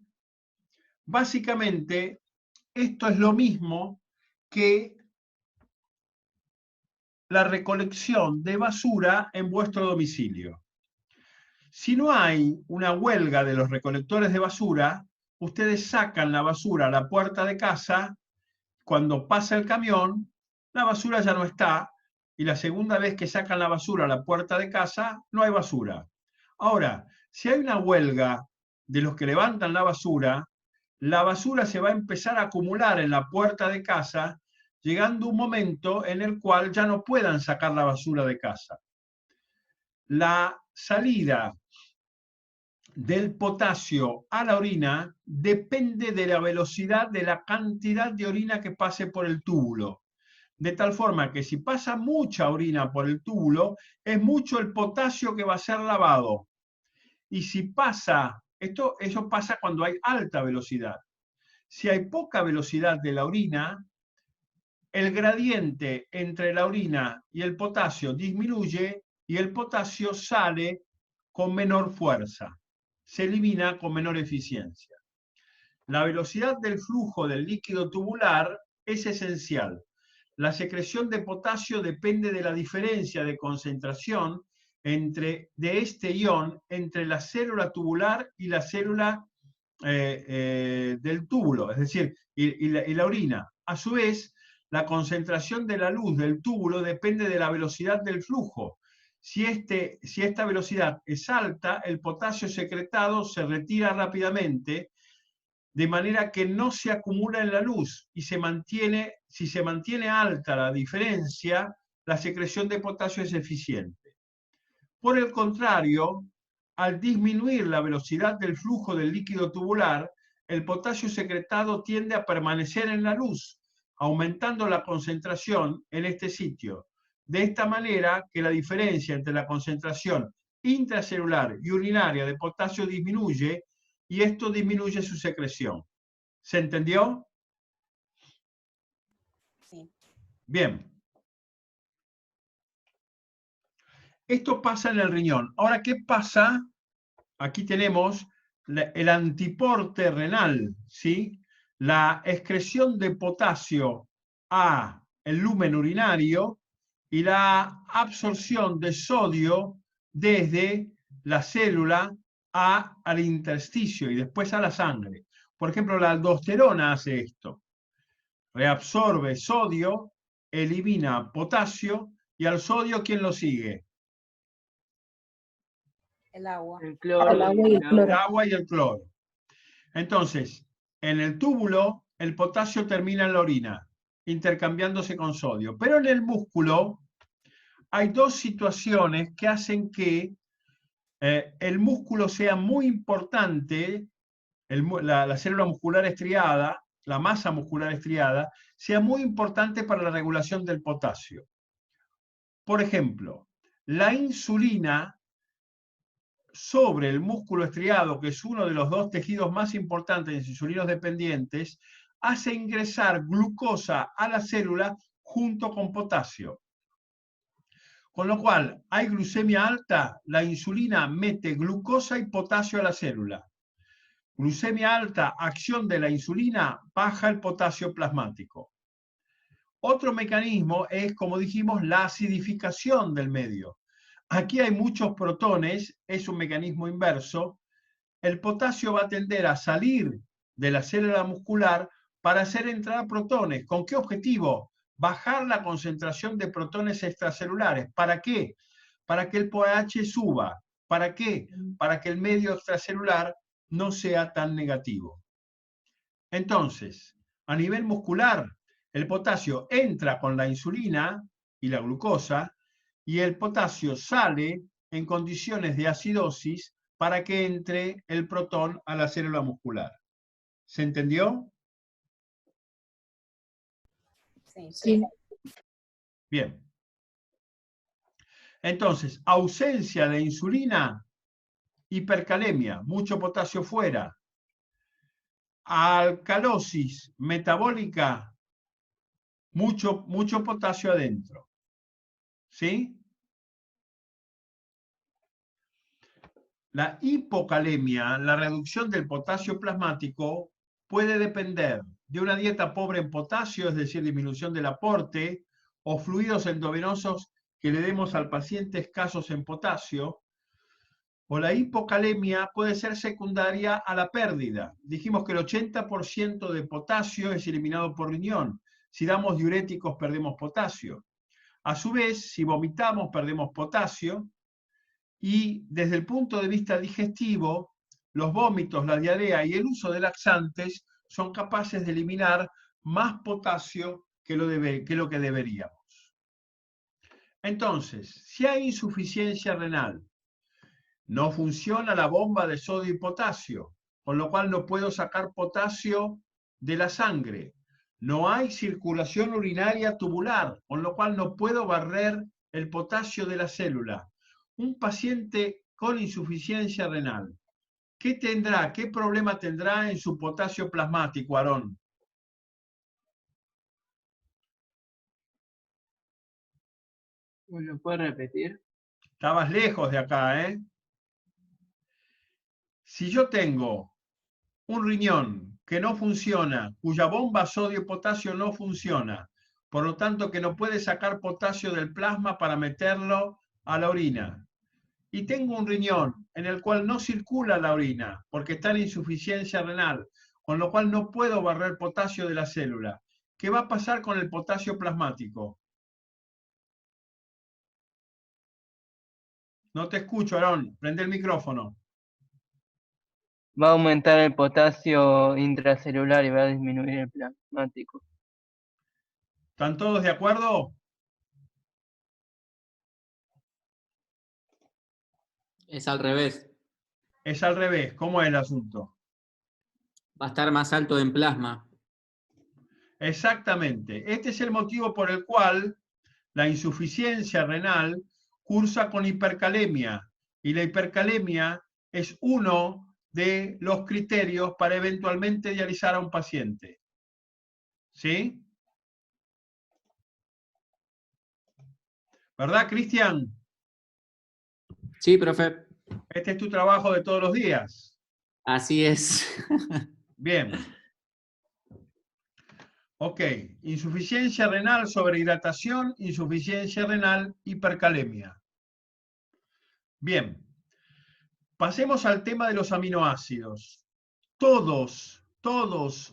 S1: Básicamente, esto es lo mismo que la recolección de basura en vuestro domicilio. Si no hay una huelga de los recolectores de basura, ustedes sacan la basura a la puerta de casa, cuando pasa el camión, la basura ya no está, y la segunda vez que sacan la basura a la puerta de casa, no hay basura. Ahora, si hay una huelga de los que levantan la basura se va a empezar a acumular en la puerta de casa, llegando un momento en el cual ya no puedan sacar la basura de casa. La salida del potasio a la orina depende de la velocidad de la cantidad de orina que pase por el túbulo. De tal forma que si pasa mucha orina por el túbulo, es mucho el potasio que va a ser lavado. Y si pasa, eso pasa cuando hay alta velocidad. Si hay poca velocidad de la orina, el gradiente entre la orina y el potasio disminuye y el potasio sale con menor fuerza. Se elimina con menor eficiencia. La velocidad del flujo del líquido tubular es esencial. La secreción de potasio depende de la diferencia de concentración de este ion entre la célula tubular y la célula del túbulo, es decir, y la orina. A su vez, la concentración de la luz del túbulo depende de la velocidad del flujo. Si esta velocidad es alta, el potasio secretado se retira rápidamente, de manera que no se acumula en la luz y si se mantiene alta la diferencia, la secreción de potasio es eficiente. Por el contrario, al disminuir la velocidad del flujo del líquido tubular, el potasio secretado tiende a permanecer en la luz, aumentando la concentración en este sitio. De esta manera que la diferencia entre la concentración intracelular y urinaria de potasio disminuye y esto disminuye su secreción. ¿Se entendió?
S2: Sí.
S1: Bien. Esto pasa en el riñón. Ahora, ¿qué pasa? Aquí tenemos el antiporte renal, ¿sí? La excreción de potasio a el lumen urinario y la absorción de sodio desde la célula al intersticio y después a la sangre. Por ejemplo, la aldosterona hace esto. Reabsorbe sodio, elimina potasio y al sodio, ¿quién lo sigue?
S2: El agua.
S5: El cloro.
S7: El agua y el cloro.
S1: El agua y el cloro. Entonces, en el túbulo, el potasio termina en la orina, intercambiándose con sodio. Pero en el músculo hay dos situaciones que hacen que el músculo sea muy importante, la célula muscular estriada, la masa muscular estriada, sea muy importante para la regulación del potasio. Por ejemplo, la insulina sobre el músculo estriado, que es uno de los dos tejidos más importantes en insulinos dependientes, hace ingresar glucosa a la célula junto con potasio. Con lo cual, hay glucemia alta, la insulina mete glucosa y potasio a la célula. Glucemia alta, acción de la insulina, baja el potasio plasmático. Otro mecanismo es, como dijimos, la acidificación del medio. Aquí hay muchos protones, es un mecanismo inverso. El potasio va a tender a salir de la célula muscular para hacer entrar protones. ¿Con qué objetivo? Bajar la concentración de protones extracelulares. ¿Para qué? Para que el pH suba. ¿Para qué? Para que el medio extracelular no sea tan negativo. Entonces, a nivel muscular, el potasio entra con la insulina y la glucosa, y el potasio sale en condiciones de acidosis para que entre el protón a la célula muscular. ¿Se entendió?
S2: Sí.
S7: Sí.
S1: Bien. Entonces, ausencia de insulina, hipercalemia, mucho potasio fuera. Alcalosis metabólica, mucho potasio adentro. ¿Sí? La hipocalemia, la reducción del potasio plasmático, puede depender de una dieta pobre en potasio, es decir, disminución del aporte, o fluidos endovenosos que le demos al paciente escasos en potasio, o la hipocalemia puede ser secundaria a la pérdida. Dijimos que el 80% de potasio es eliminado por riñón. Si damos diuréticos, perdemos potasio. A su vez, si vomitamos, perdemos potasio. Y desde el punto de vista digestivo, los vómitos, la diarrea y el uso de laxantes son capaces de eliminar más potasio que lo que deberíamos. Entonces, si hay insuficiencia renal, no funciona la bomba de sodio y potasio, con lo cual no puedo sacar potasio de la sangre. No hay circulación urinaria tubular, con lo cual no puedo barrer el potasio de la célula. Un paciente con insuficiencia renal, ¿qué tendrá? ¿Qué problema tendrá en su potasio plasmático, Aarón?
S5: ¿Lo puede repetir?
S1: Estabas lejos de acá, ¿eh? Si yo tengo un riñón que no funciona, cuya bomba sodio-potasio no funciona, por lo tanto que no puede sacar potasio del plasma para meterlo a la orina, y tengo un riñón en el cual no circula la orina porque está en insuficiencia renal, con lo cual no puedo barrer potasio de la célula, ¿qué va a pasar con el potasio plasmático? No te escucho, Aarón. Prende el micrófono.
S5: Va a aumentar el potasio intracelular y va a disminuir el plasmático.
S1: ¿Están todos de acuerdo?
S8: Es al revés.
S1: Es al revés. ¿Cómo es el asunto?
S8: Va a estar más alto en plasma.
S1: Exactamente. Este es el motivo por el cual la insuficiencia renal cursa con hipercalemia. Y la hipercalemia es uno de los criterios para eventualmente dializar a un paciente. ¿Sí? ¿Verdad, Cristian?
S8: Sí, profe.
S1: Este es tu trabajo de todos los días.
S8: Así es.
S1: Bien. Ok. Insuficiencia renal, sobrehidratación, insuficiencia renal, hipercalemia. Bien. Pasemos al tema de los aminoácidos. Todos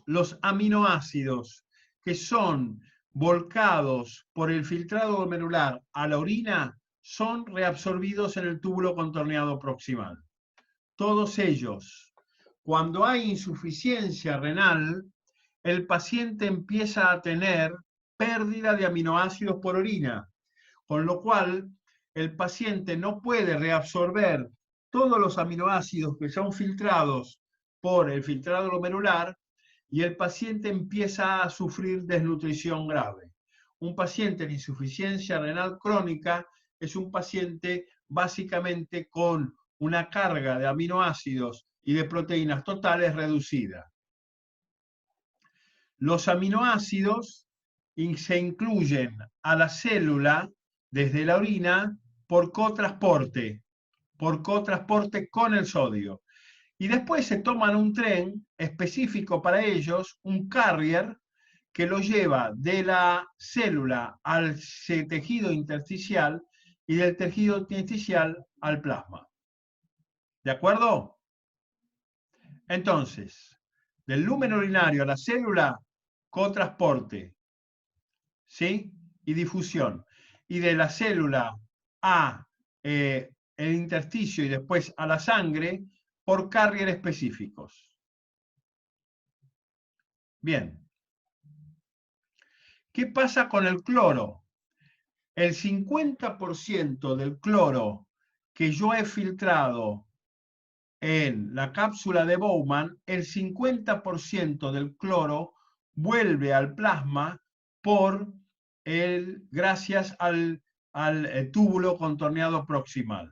S1: los aminoácidos que son volcados por el filtrado glomerular a la orina son reabsorbidos en el túbulo contorneado proximal. Todos ellos. Cuando hay insuficiencia renal, el paciente empieza a tener pérdida de aminoácidos por orina, con lo cual el paciente no puede reabsorber todos los aminoácidos que son filtrados por el filtrado glomerular y el paciente empieza a sufrir desnutrición grave. Un paciente de insuficiencia renal crónica es un paciente básicamente con una carga de aminoácidos y de proteínas totales reducida. Los aminoácidos se incluyen a la célula desde la orina por cotransporte con el sodio. Y después se toman un tren específico para ellos, un carrier, que lo lleva de la célula al tejido intersticial y del tejido intersticial al plasma. ¿De acuerdo? Entonces, del lumen urinario a la célula, cotransporte, ¿sí? Y difusión. Y de la célula a el intersticio y después a la sangre, por carrier específicos. Bien. ¿Qué pasa con el cloro? El 50% del cloro que yo he filtrado en la cápsula de Bowman, el 50% del cloro vuelve al plasma gracias al túbulo contorneado proximal.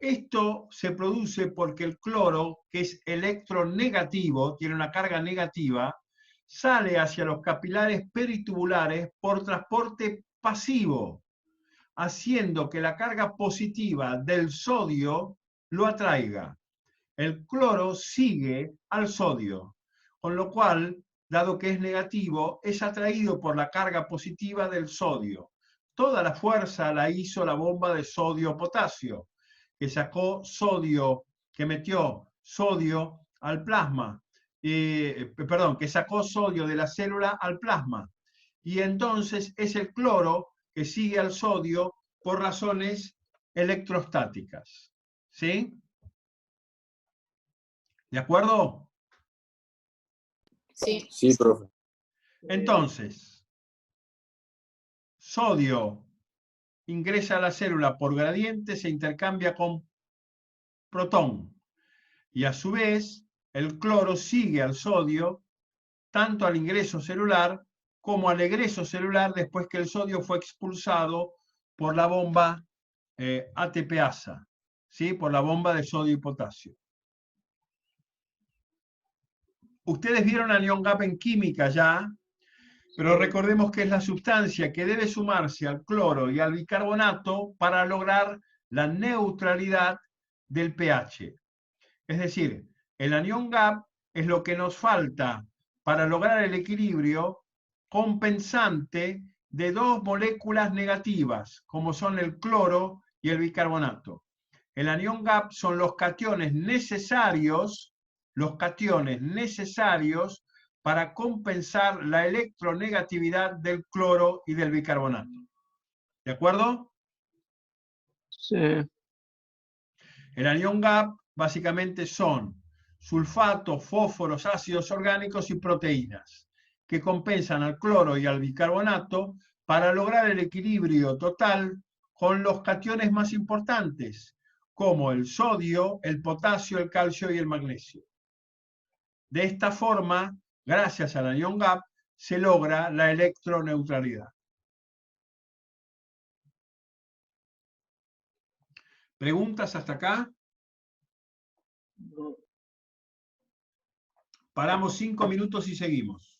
S1: Esto se produce porque el cloro, que es electronegativo, tiene una carga negativa, sale hacia los capilares peritubulares por transporte pasivo, haciendo que la carga positiva del sodio lo atraiga. El cloro sigue al sodio, con lo cual, dado que es negativo, es atraído por la carga positiva del sodio. Toda la fuerza la hizo la bomba de sodio-potasio. que sacó sodio, que metió sodio al plasma, perdón, que sacó sodio de la célula al plasma. Y entonces es el cloro que sigue al sodio por razones electrostáticas. ¿Sí? ¿De acuerdo?
S6: Sí.
S4: Sí, profe.
S1: Entonces, sodio ingresa a la célula por gradiente, se intercambia con protón. Y a su vez, el cloro sigue al sodio tanto al ingreso celular como al egreso celular después que el sodio fue expulsado por la bomba ATPasa, ¿sí? Por la bomba de sodio y potasio. Ustedes vieron al ion gap en química ya, pero recordemos que es la sustancia que debe sumarse al cloro y al bicarbonato para lograr la neutralidad del pH. Es decir, el anión gap es lo que nos falta para lograr el equilibrio compensante de dos moléculas negativas, como son el cloro y el bicarbonato. El anión gap son los cationes necesarios para compensar la electronegatividad del cloro y del bicarbonato. ¿De acuerdo?
S5: Sí.
S1: El anión gap básicamente son sulfatos, fósforos, ácidos orgánicos y proteínas, que compensan al cloro y al bicarbonato para lograr el equilibrio total con los cationes más importantes, como el sodio, el potasio, el calcio y el magnesio. De esta forma, gracias al anión gap, se logra la electroneutralidad. ¿Preguntas hasta acá? Paramos 5 minutos y seguimos.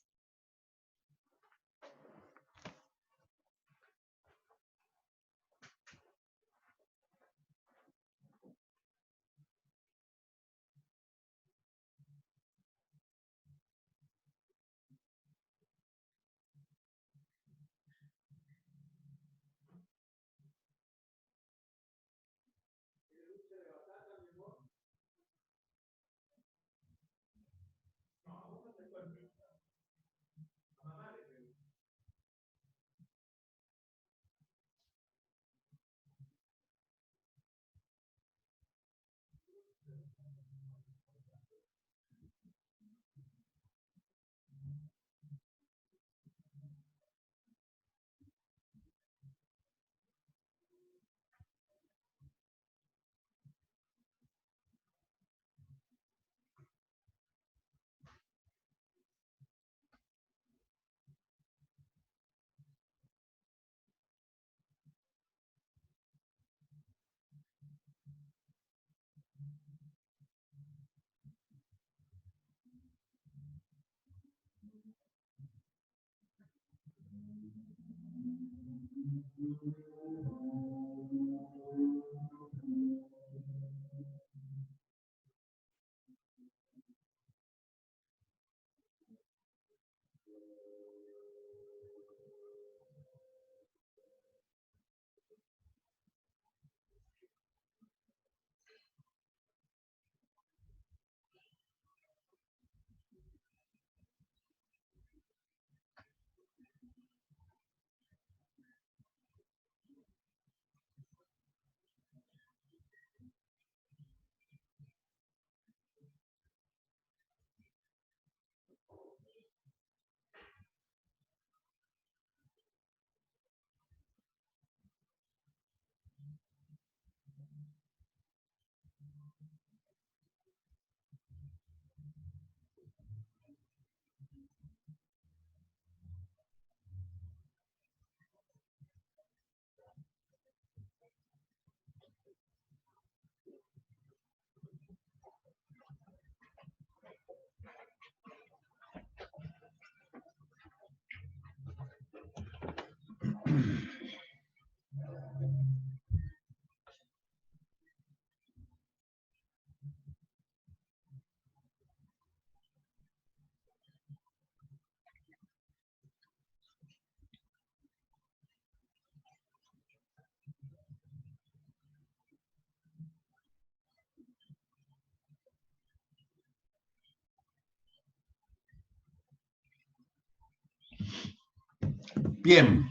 S1: Bien.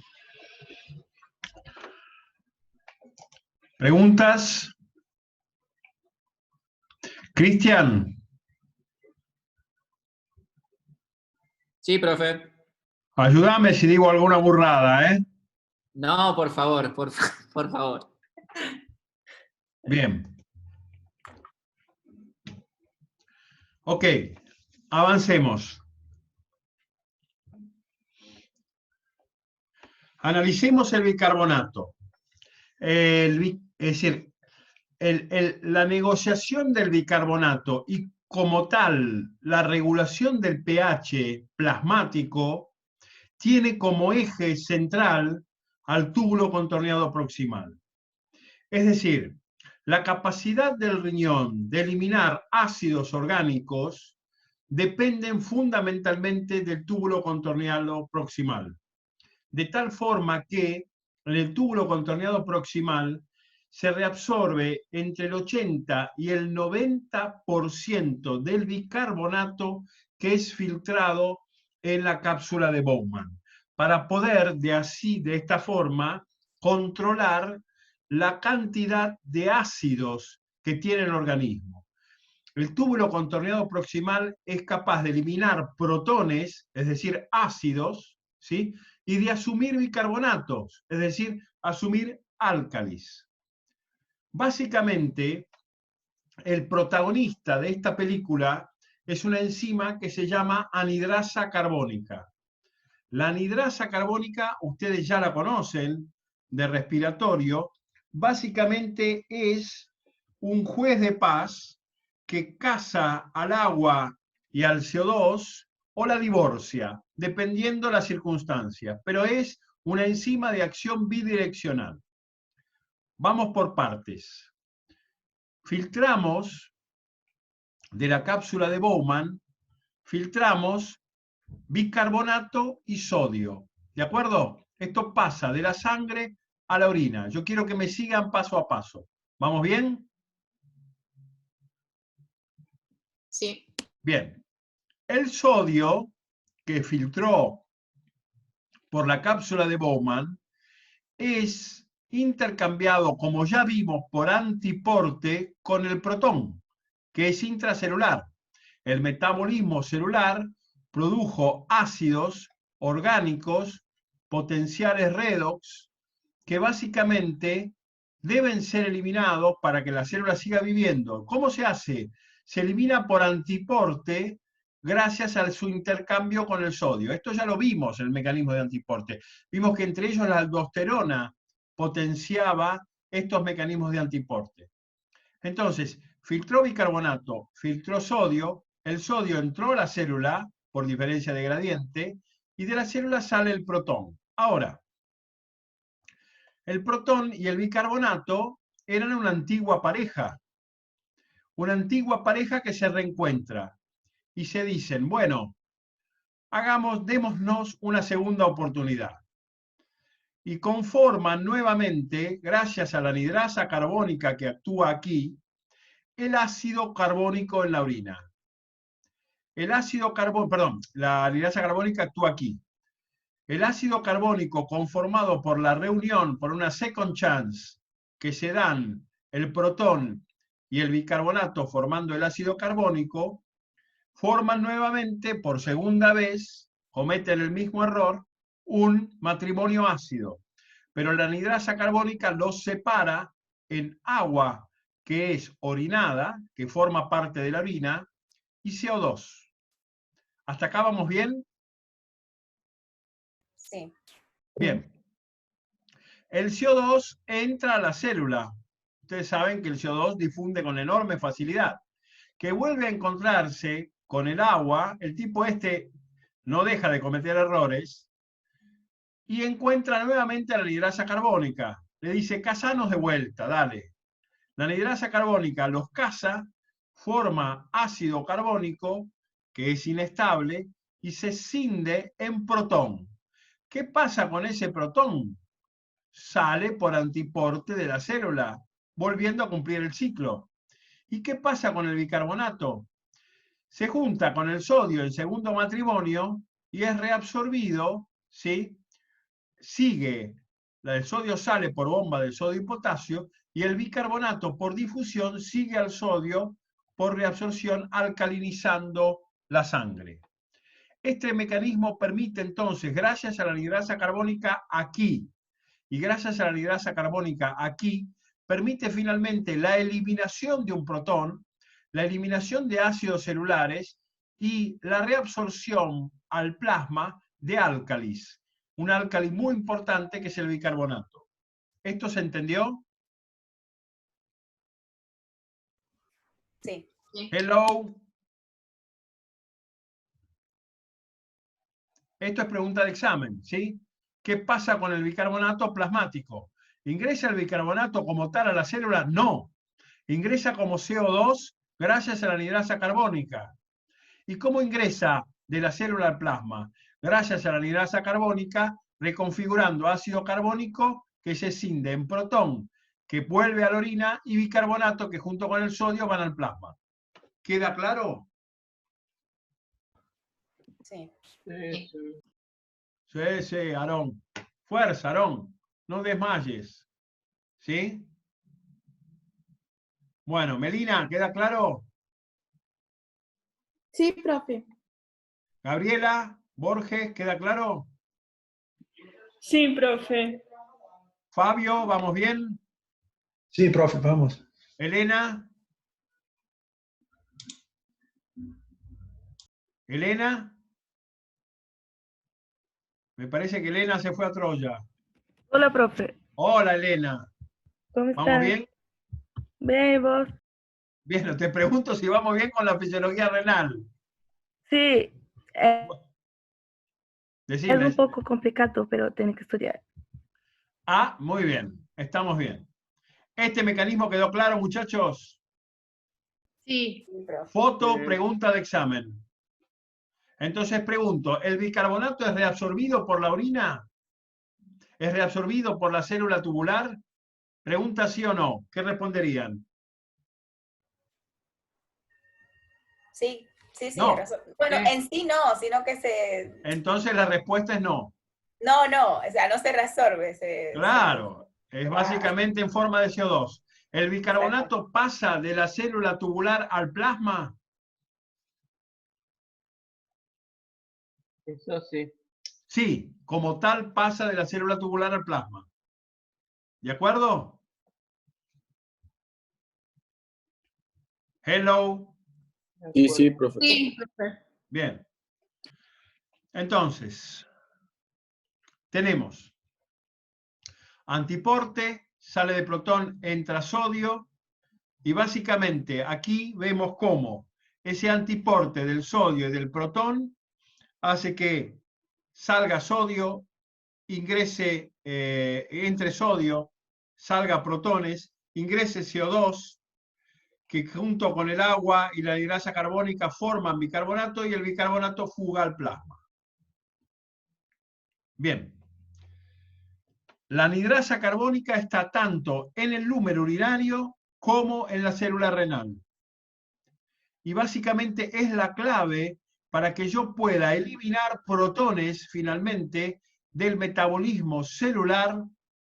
S1: ¿Preguntas? Cristian,
S8: Sí, profe.
S1: ayúdame si digo alguna burrada, ¿eh?
S8: No, por favor, por favor.
S1: Bien. Ok, avancemos. Analicemos el bicarbonato. Es decir, la negociación del bicarbonato y como tal la regulación del pH plasmático tiene como eje central al túbulo contorneado proximal. Es decir, la capacidad del riñón de eliminar ácidos orgánicos dependen fundamentalmente del túbulo contorneado proximal. De tal forma que en el túbulo contorneado proximal se reabsorbe entre el 80 y el 90% del bicarbonato que es filtrado en la cápsula de Bowman, para poder de esta forma controlar la cantidad de ácidos que tiene el organismo. El túbulo contorneado proximal es capaz de eliminar protones, es decir, ácidos, ¿sí? Y de asumir bicarbonatos, es decir, asumir álcalis. Básicamente, el protagonista de esta película es una enzima que se llama anhidrasa carbónica. La anhidrasa carbónica, ustedes ya la conocen, de respiratorio, básicamente es un juez de paz que casa al agua y al CO2 o la divorcia, dependiendo de las circunstancias, pero es una enzima de acción bidireccional. Vamos por partes. Filtramos de la cápsula de Bowman, filtramos bicarbonato y sodio. ¿De acuerdo? Esto pasa de la sangre a la orina. Yo quiero que me sigan paso a paso. ¿Vamos bien?
S6: Sí.
S1: Bien. El sodio que filtró por la cápsula de Bowman es intercambiado, como ya vimos, por antiporte con el protón, que es intracelular. El metabolismo celular produjo ácidos orgánicos potenciales redox que básicamente deben ser eliminados para que la célula siga viviendo. ¿Cómo se hace? Se elimina por antiporte gracias a su intercambio con el sodio. Esto ya lo vimos, el mecanismo de antiporte. Vimos que entre ellos la aldosterona potenciaba estos mecanismos de antiporte. Entonces, filtró bicarbonato, filtró sodio, el sodio entró a la célula por diferencia de gradiente y de la célula sale el protón. Ahora, el protón y el bicarbonato eran una antigua pareja que se reencuentra y se dicen, bueno, démonos una segunda oportunidad. Y conforman nuevamente, gracias a la anhidrasa carbónica que actúa aquí, el ácido carbónico en la orina. La anhidrasa carbónica actúa aquí. El ácido carbónico conformado por la reunión, por una second chance, que se dan el protón y el bicarbonato formando el ácido carbónico, forman nuevamente, por segunda vez, cometen el mismo error, un matrimonio ácido. Pero la anhidrasa carbónica los separa en agua que es orinada, que forma parte de la orina, y CO2. ¿Hasta acá vamos bien?
S2: Sí.
S1: Bien. El CO2 entra a la célula. Ustedes saben que el CO2 difunde con enorme facilidad. Que vuelve a encontrarse con el agua, el tipo este no deja de cometer errores, y encuentra nuevamente a la anhidrasa carbónica. Le dice, casanos de vuelta, dale. La anhidrasa carbónica los casa, forma ácido carbónico, que es inestable, y se cinde en protón. ¿Qué pasa con ese protón? Sale por antiporte de la célula, volviendo a cumplir el ciclo. ¿Y qué pasa con el bicarbonato? Se junta con el sodio en segundo matrimonio y es reabsorbido, ¿sí?, sigue, el sodio sale por bomba del sodio y potasio, y el bicarbonato por difusión sigue al sodio por reabsorción alcalinizando la sangre. Este mecanismo permite entonces, gracias a la anhidrasa carbónica aquí, y gracias a la anhidrasa carbónica aquí, permite finalmente la eliminación de un protón, la eliminación de ácidos celulares y la reabsorción al plasma de álcalis, un álcali muy importante que es el bicarbonato. ¿Esto se entendió?
S2: Sí.
S1: Hello. Esto es pregunta de examen, ¿sí? ¿Qué pasa con el bicarbonato plasmático? ¿Ingresa el bicarbonato como tal a la célula? No. Ingresa como CO2 gracias a la anhidrasa carbónica. ¿Y cómo ingresa de la célula al plasma? Gracias a la anhidrasa carbónica, reconfigurando ácido carbónico que se escinde en protón, que vuelve a la orina, y bicarbonato que junto con el sodio van al plasma. ¿Queda claro?
S2: Sí.
S1: Sí, Aarón. Fuerza, Aarón. No desmayes. ¿Sí? Bueno, Melina, ¿queda claro?
S7: Sí, profe.
S1: Gabriela, Borges, ¿queda claro?
S3: Sí, profe.
S1: Fabio, ¿vamos bien?
S9: Sí, profe, vamos.
S1: Elena. Elena. Me parece que Elena se fue a Troya.
S10: Hola, profe.
S1: Hola, Elena.
S10: ¿Cómo
S1: ¿Vamos
S10: estás?
S1: bien?
S10: Bien, ¿y vos?
S1: Bien, te pregunto si vamos bien con la fisiología renal.
S10: Sí, es
S1: Decime.
S10: un poco complicado, pero tenés que estudiar.
S1: Ah, muy bien. Estamos bien. ¿Este mecanismo quedó claro, muchachos?
S6: Sí.
S2: Sí, profe.
S1: Foto, pregunta de examen. Entonces pregunto, ¿el bicarbonato es reabsorbido por la orina? ¿Es reabsorbido por la célula tubular? Pregunta sí o no. ¿Qué responderían?
S2: Sí, sí,
S1: No.
S2: razón. Bueno,
S8: Sí.
S2: en sí no, sino que se...
S1: Entonces la respuesta es no.
S2: No, o sea, no se reabsorbe.
S1: Claro, es básicamente en forma de CO2. ¿El bicarbonato
S2: Exacto.
S1: pasa de la célula tubular al plasma?
S5: Eso sí.
S1: Sí, como tal pasa de la célula tubular al plasma. ¿De acuerdo? Hello.
S4: Sí, sí, profe.
S6: Sí, profe.
S1: Bien. Entonces, tenemos antiporte, sale de protón, entra sodio, y básicamente aquí vemos cómo ese antiporte del sodio y del protón hace que salga sodio, ingrese, entre sodio, salga protones, ingrese CO2, que junto con el agua y la anhidrasa carbónica forman bicarbonato, y el bicarbonato fuga al plasma. Bien. La anhidrasa carbónica está tanto en el lúmero urinario como en la célula renal. Y básicamente es la clave para que yo pueda eliminar protones finalmente del metabolismo celular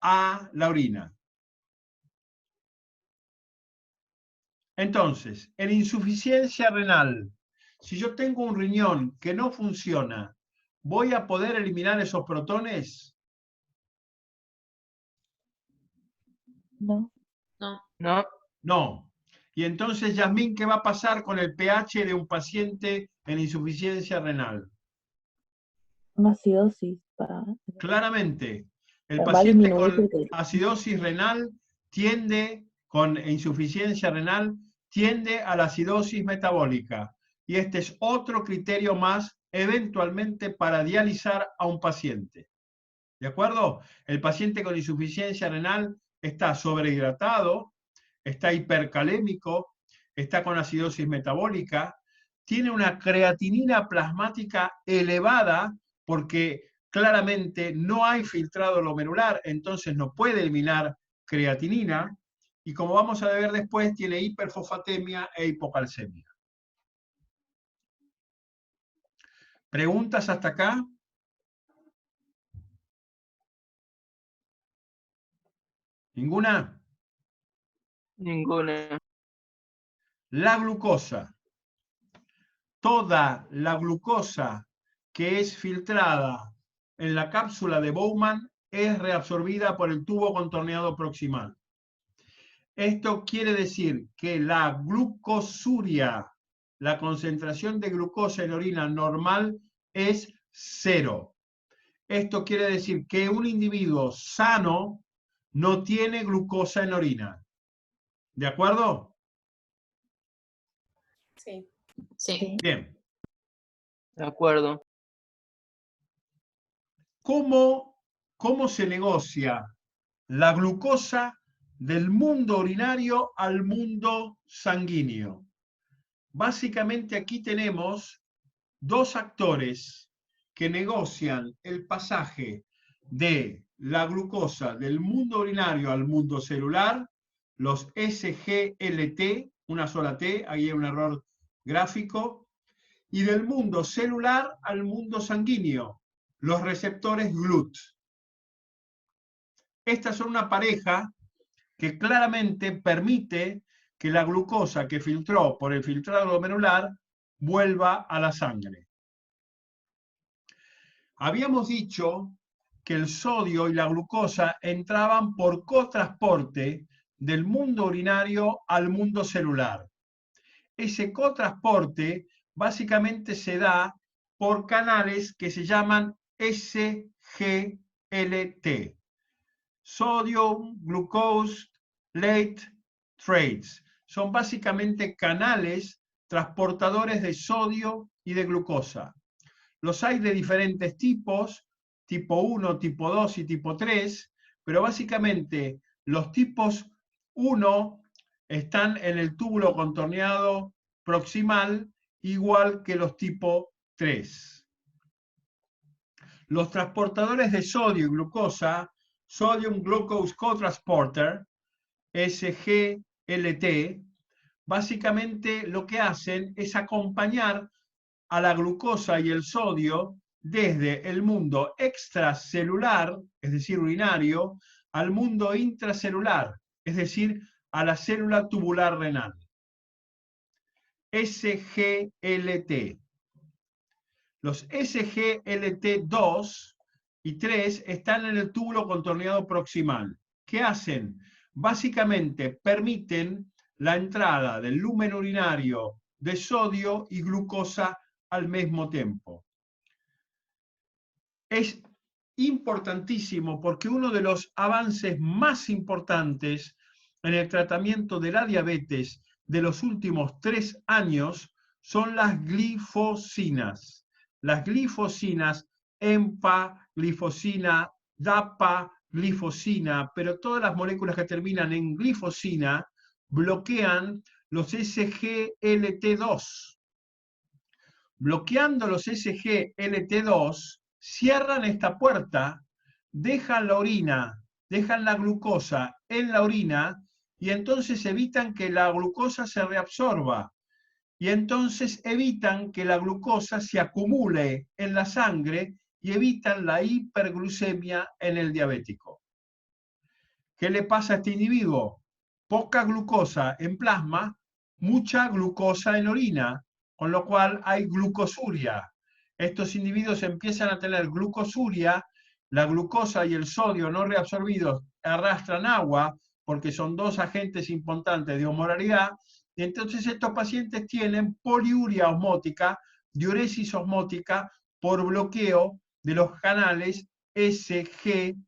S1: a la orina. Entonces, en insuficiencia renal, si yo tengo un riñón que no funciona, ¿voy a poder eliminar esos protones?
S10: No.
S6: No.
S5: No.
S1: No. Y entonces, Yasmín, ¿qué va a pasar con el pH de un paciente en insuficiencia renal?
S10: Una acidosis para...
S1: Claramente, el
S10: Va a
S1: paciente
S10: disminuir
S1: con
S10: porque...
S1: acidosis renal tiende, con insuficiencia renal, tiende a la acidosis metabólica. Y este es otro criterio más, eventualmente, para dializar a un paciente. ¿De acuerdo? El paciente con insuficiencia renal está sobrehidratado, está hipercalémico, está con acidosis metabólica, tiene una creatinina plasmática elevada porque claramente no hay filtrado glomerular, entonces no puede eliminar creatinina, y como vamos a ver después, tiene hiperfosfatemia e hipocalcemia. ¿Preguntas hasta acá? ¿Ninguna?
S5: Ninguna.
S1: La glucosa. Toda la glucosa que es filtrada en la cápsula de Bowman es reabsorbida por el tubo contorneado proximal. Esto quiere decir que la glucosuria, la concentración de glucosa en orina normal, es 0. Esto quiere decir que un individuo sano no tiene glucosa en orina. ¿De acuerdo?
S2: Sí.
S6: Sí.
S1: Bien.
S5: De acuerdo.
S1: ¿Cómo se negocia la glucosa del mundo urinario al mundo sanguíneo? Básicamente aquí tenemos dos actores que negocian el pasaje de la glucosa del mundo urinario al mundo celular, los SGLT, una sola T, ahí hay un error gráfico, y del mundo celular al mundo sanguíneo, los receptores GLUT. Estas son una pareja que claramente permite que la glucosa que filtró por el filtrado glomerular vuelva a la sangre. Habíamos dicho que el sodio y la glucosa entraban por cotransporte del mundo urinario al mundo celular. Ese cotransporte básicamente se da por canales que se llaman SGLT. Sodium, Glucose, Late Trains. Son básicamente canales transportadores de sodio y de glucosa. Los hay de diferentes tipos, tipo 1, tipo 2 y tipo 3, pero básicamente los tipos 1 están en el túbulo contorneado proximal, igual que los tipo 3. Los transportadores de sodio y glucosa, Sodium Glucose Cotransporter, SGLT, básicamente lo que hacen es acompañar a la glucosa y el sodio desde el mundo extracelular, es decir, urinario, al mundo intracelular, es decir, a la célula tubular renal. SGLT. Los SGLT2 y 3 están en el túbulo contorneado proximal. ¿Qué hacen? Básicamente permiten la entrada del lumen urinario de sodio y glucosa al mismo tiempo. Es importantísimo porque uno de los avances más importantes en el tratamiento de la diabetes de los últimos 3 años son las glifosinas. Las glifosinas, EMPA, glifosina, DAPA, glifosina, pero todas las moléculas que terminan en glifosina bloquean los SGLT2. Bloqueando los SGLT2, cierran esta puerta, dejan la orina, dejan la glucosa en la orina y entonces evitan que la glucosa se reabsorba y entonces evitan que la glucosa se acumule en la sangre y evitan la hiperglucemia en el diabético. ¿Qué le pasa a este individuo? Poca glucosa en plasma, mucha glucosa en orina, con lo cual hay glucosuria. Estos individuos empiezan a tener glucosuria, la glucosa y el sodio no reabsorbidos arrastran agua, porque son dos agentes importantes de osmolaridad, y entonces estos pacientes tienen poliuria osmótica, diuresis osmótica, por bloqueo de los canales SGLT2.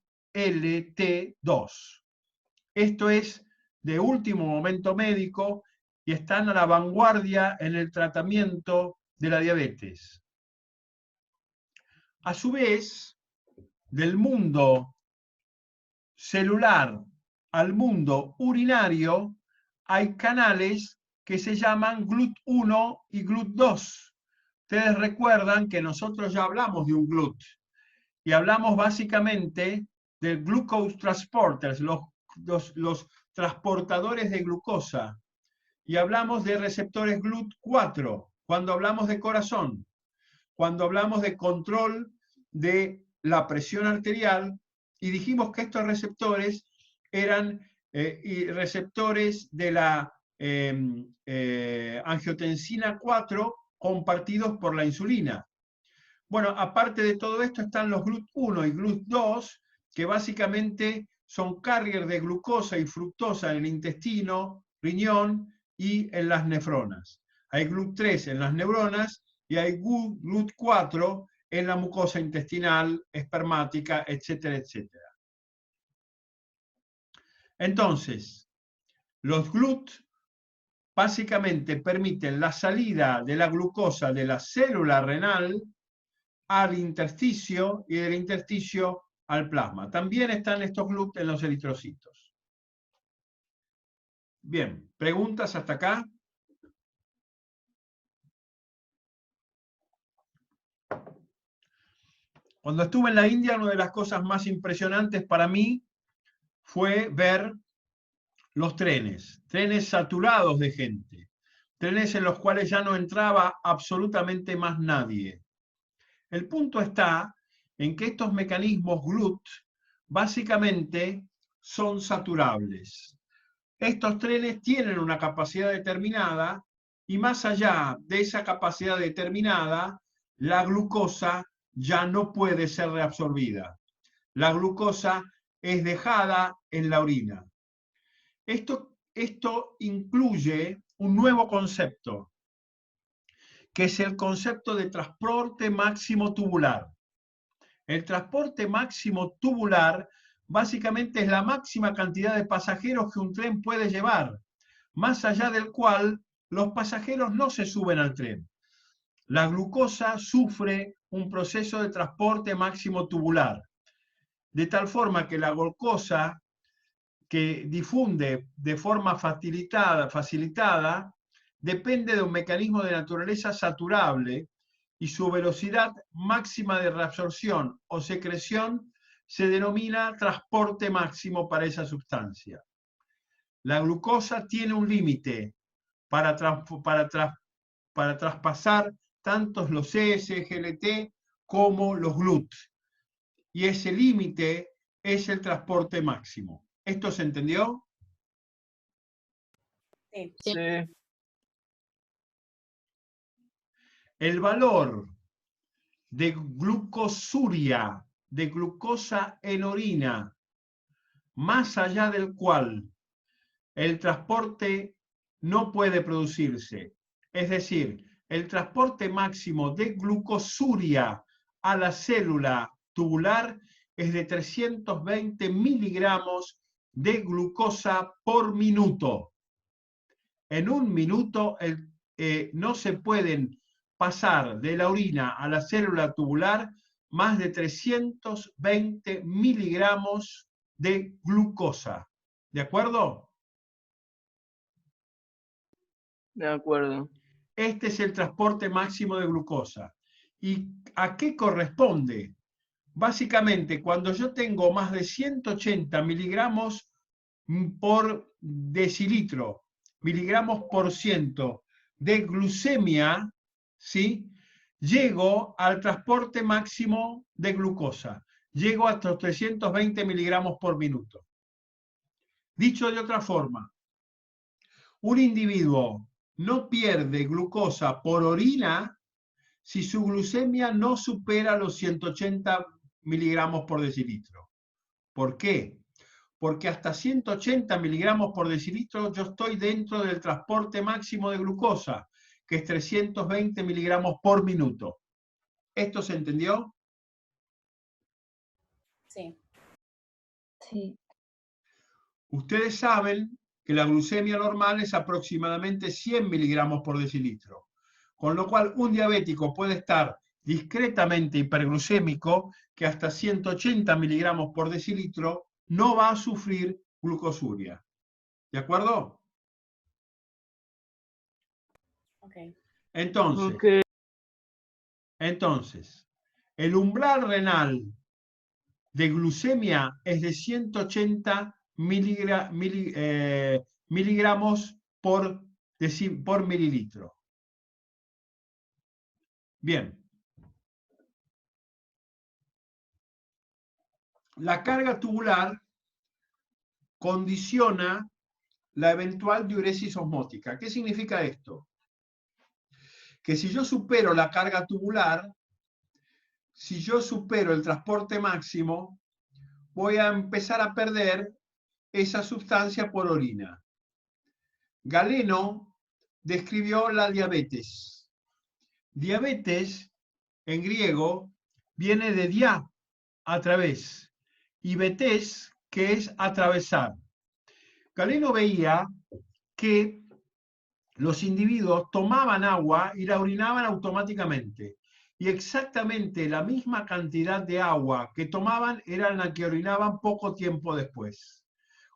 S1: Esto es de último momento médico y están a la vanguardia en el tratamiento de la diabetes. A su vez, del mundo celular al mundo urinario, hay canales que se llaman GLUT1 y GLUT2. Ustedes recuerdan que nosotros ya hablamos de un GLUT y hablamos básicamente de glucose transporters, los transportadores de glucosa, y hablamos de receptores GLUT4 cuando hablamos de corazón, cuando hablamos de control de la presión arterial, y dijimos que estos receptores eran y receptores de la angiotensina 4 compartidos por la insulina. Bueno, aparte de todo esto están los GLUT1 y GLUT2, que básicamente son carriers de glucosa y fructosa en el intestino, riñón y en las nefronas. Hay GLUT3 en las neuronas y hay GLUT4 en la mucosa intestinal, espermática, etcétera, etcétera. Entonces, los GLUT básicamente permiten la salida de la glucosa de la célula renal al intersticio y del intersticio al plasma. También están estos GLUT en los eritrocitos. Bien, ¿preguntas hasta acá? Cuando estuve en la India, una de las cosas más impresionantes para mí fue ver los trenes saturados de gente, trenes en los cuales ya no entraba absolutamente más nadie. El punto está en que estos mecanismos GLUT básicamente son saturables. Estos trenes tienen una capacidad determinada y más allá de esa capacidad determinada, la glucosa ya no puede ser reabsorbida. La glucosa es dejada en la orina. Esto incluye un nuevo concepto, que es el concepto de transporte máximo tubular. El transporte máximo tubular básicamente es la máxima cantidad de pasajeros que un tren puede llevar, más allá del cual los pasajeros no se suben al tren. La glucosa sufre un proceso de transporte máximo tubular, de tal forma que la glucosa que difunde de forma facilitada depende de un mecanismo de naturaleza saturable y su velocidad máxima de reabsorción o secreción se denomina transporte máximo para esa sustancia. La glucosa tiene un límite para traspasar tanto los S-GLT como los GLUT. Y ese límite es el transporte máximo. ¿Esto se entendió?
S2: Sí.
S6: Sí.
S1: El valor de glucosuria, de glucosa en orina, más allá del cual el transporte no puede producirse. Es decir, el transporte máximo de glucosuria a la célula tubular es de 320 miligramos de glucosa por minuto. En un minuto no se pueden pasar de la orina a la célula tubular más de 320 miligramos de glucosa. ¿De acuerdo?
S5: De acuerdo.
S1: Este es el transporte máximo de glucosa. ¿Y a qué corresponde? Básicamente, cuando yo tengo más de 180 miligramos por decilitro, miligramos por ciento de glucemia, ¿sí? Llego al transporte máximo de glucosa. Llego hasta los 320 miligramos por minuto. Dicho de otra forma, un individuo no pierde glucosa por orina si su glucemia no supera los 180 miligramos por decilitro. ¿Por qué? Porque hasta 180 miligramos por decilitro yo estoy dentro del transporte máximo de glucosa, que es 320 miligramos por minuto. ¿Esto se entendió?
S2: Sí.
S10: Sí.
S1: Ustedes saben que la glucemia normal es aproximadamente 100 miligramos por decilitro, con lo cual un diabético puede estar discretamente hiperglucémico, que hasta 180 miligramos por decilitro no va a sufrir glucosuria. ¿De acuerdo?
S2: Ok.
S1: Entonces, el umbral renal de glucemia es de 180 miligramos por mililitro. Bien. La carga tubular condiciona la eventual diuresis osmótica. ¿Qué significa esto? Que si yo supero la carga tubular, si yo supero el transporte máximo, voy a empezar a perder esa sustancia por orina. Galeno describió la diabetes. Diabetes, en griego, viene de dia, a través, y betes, que es atravesar. Galeno veía que los individuos tomaban agua y la orinaban automáticamente. Y exactamente la misma cantidad de agua que tomaban era la que orinaban poco tiempo después.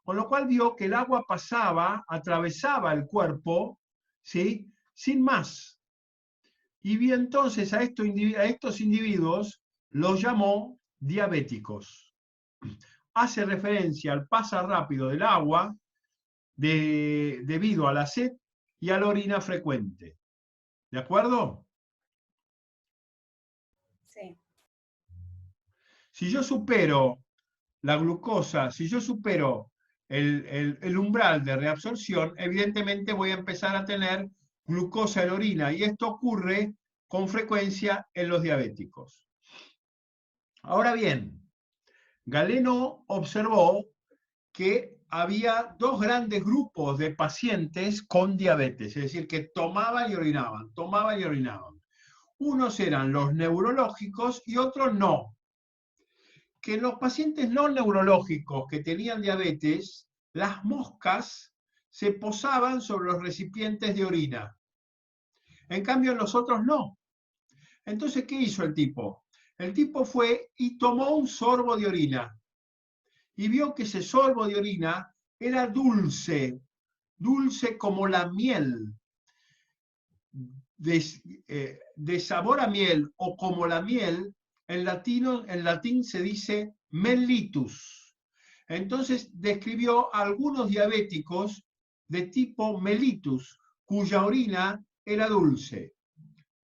S1: Con lo cual vio que el agua pasaba, atravesaba el cuerpo, ¿sí?, sin más. Y vio entonces a estos individuos, los llamó diabéticos. Hace referencia al pasar rápido del agua debido a la sed y a la orina frecuente. ¿De acuerdo?
S2: Sí.
S1: Si yo supero la glucosa, si yo supero el umbral de reabsorción, evidentemente voy a empezar a tener glucosa en orina, y esto ocurre con frecuencia en los diabéticos. Ahora bien, Galeno observó que había dos grandes grupos de pacientes con diabetes, es decir, que tomaban y orinaban, tomaban y orinaban. Unos eran los neurológicos y otros no. Que en los pacientes no neurológicos que tenían diabetes, las moscas se posaban sobre los recipientes de orina. En cambio, en los otros no. Entonces, ¿qué hizo el tipo? El tipo fue y tomó un sorbo de orina. Y vio que ese sorbo de orina era dulce, dulce como la miel, de sabor a miel, o como la miel, en latín se dice mellitus. Entonces describió a algunos diabéticos de tipo mellitus, cuya orina era dulce.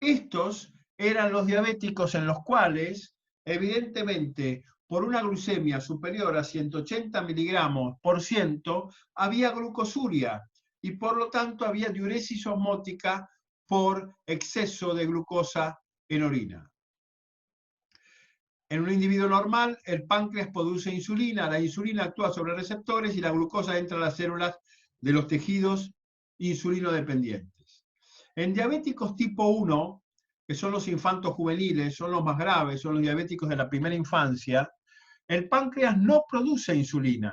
S1: Estos eran los diabéticos en los cuales, evidentemente, por una glucemia superior a 180 miligramos por ciento, había glucosuria, y por lo tanto había diuresis osmótica por exceso de glucosa en orina. En un individuo normal, el páncreas produce insulina, la insulina actúa sobre receptores y la glucosa entra a las células de los tejidos insulinodependientes. En diabéticos tipo 1, que son los infantos juveniles, son los más graves, son los diabéticos de la primera infancia, el páncreas no produce insulina,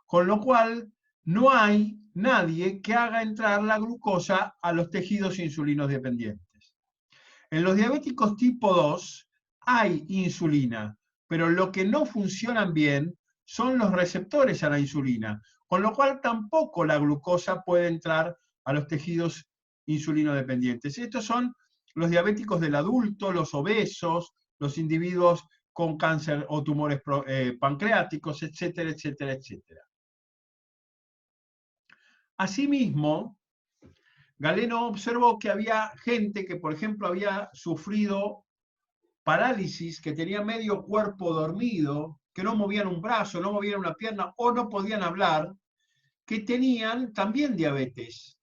S1: con lo cual no hay nadie que haga entrar la glucosa a los tejidos insulinodependientes. En los diabéticos tipo 2 hay insulina, pero lo que no funcionan bien son los receptores a la insulina, con lo cual tampoco la glucosa puede entrar a los tejidos insulinodependientes. Estos son los diabéticos del adulto, los obesos, los individuos con cáncer o tumores pancreáticos, etcétera, etcétera, etcétera. Asimismo, Galeno observó que había gente que, por ejemplo, había sufrido parálisis, que tenía medio cuerpo dormido, que no movían un brazo, no movían una pierna o no podían hablar, que tenían también diabetes,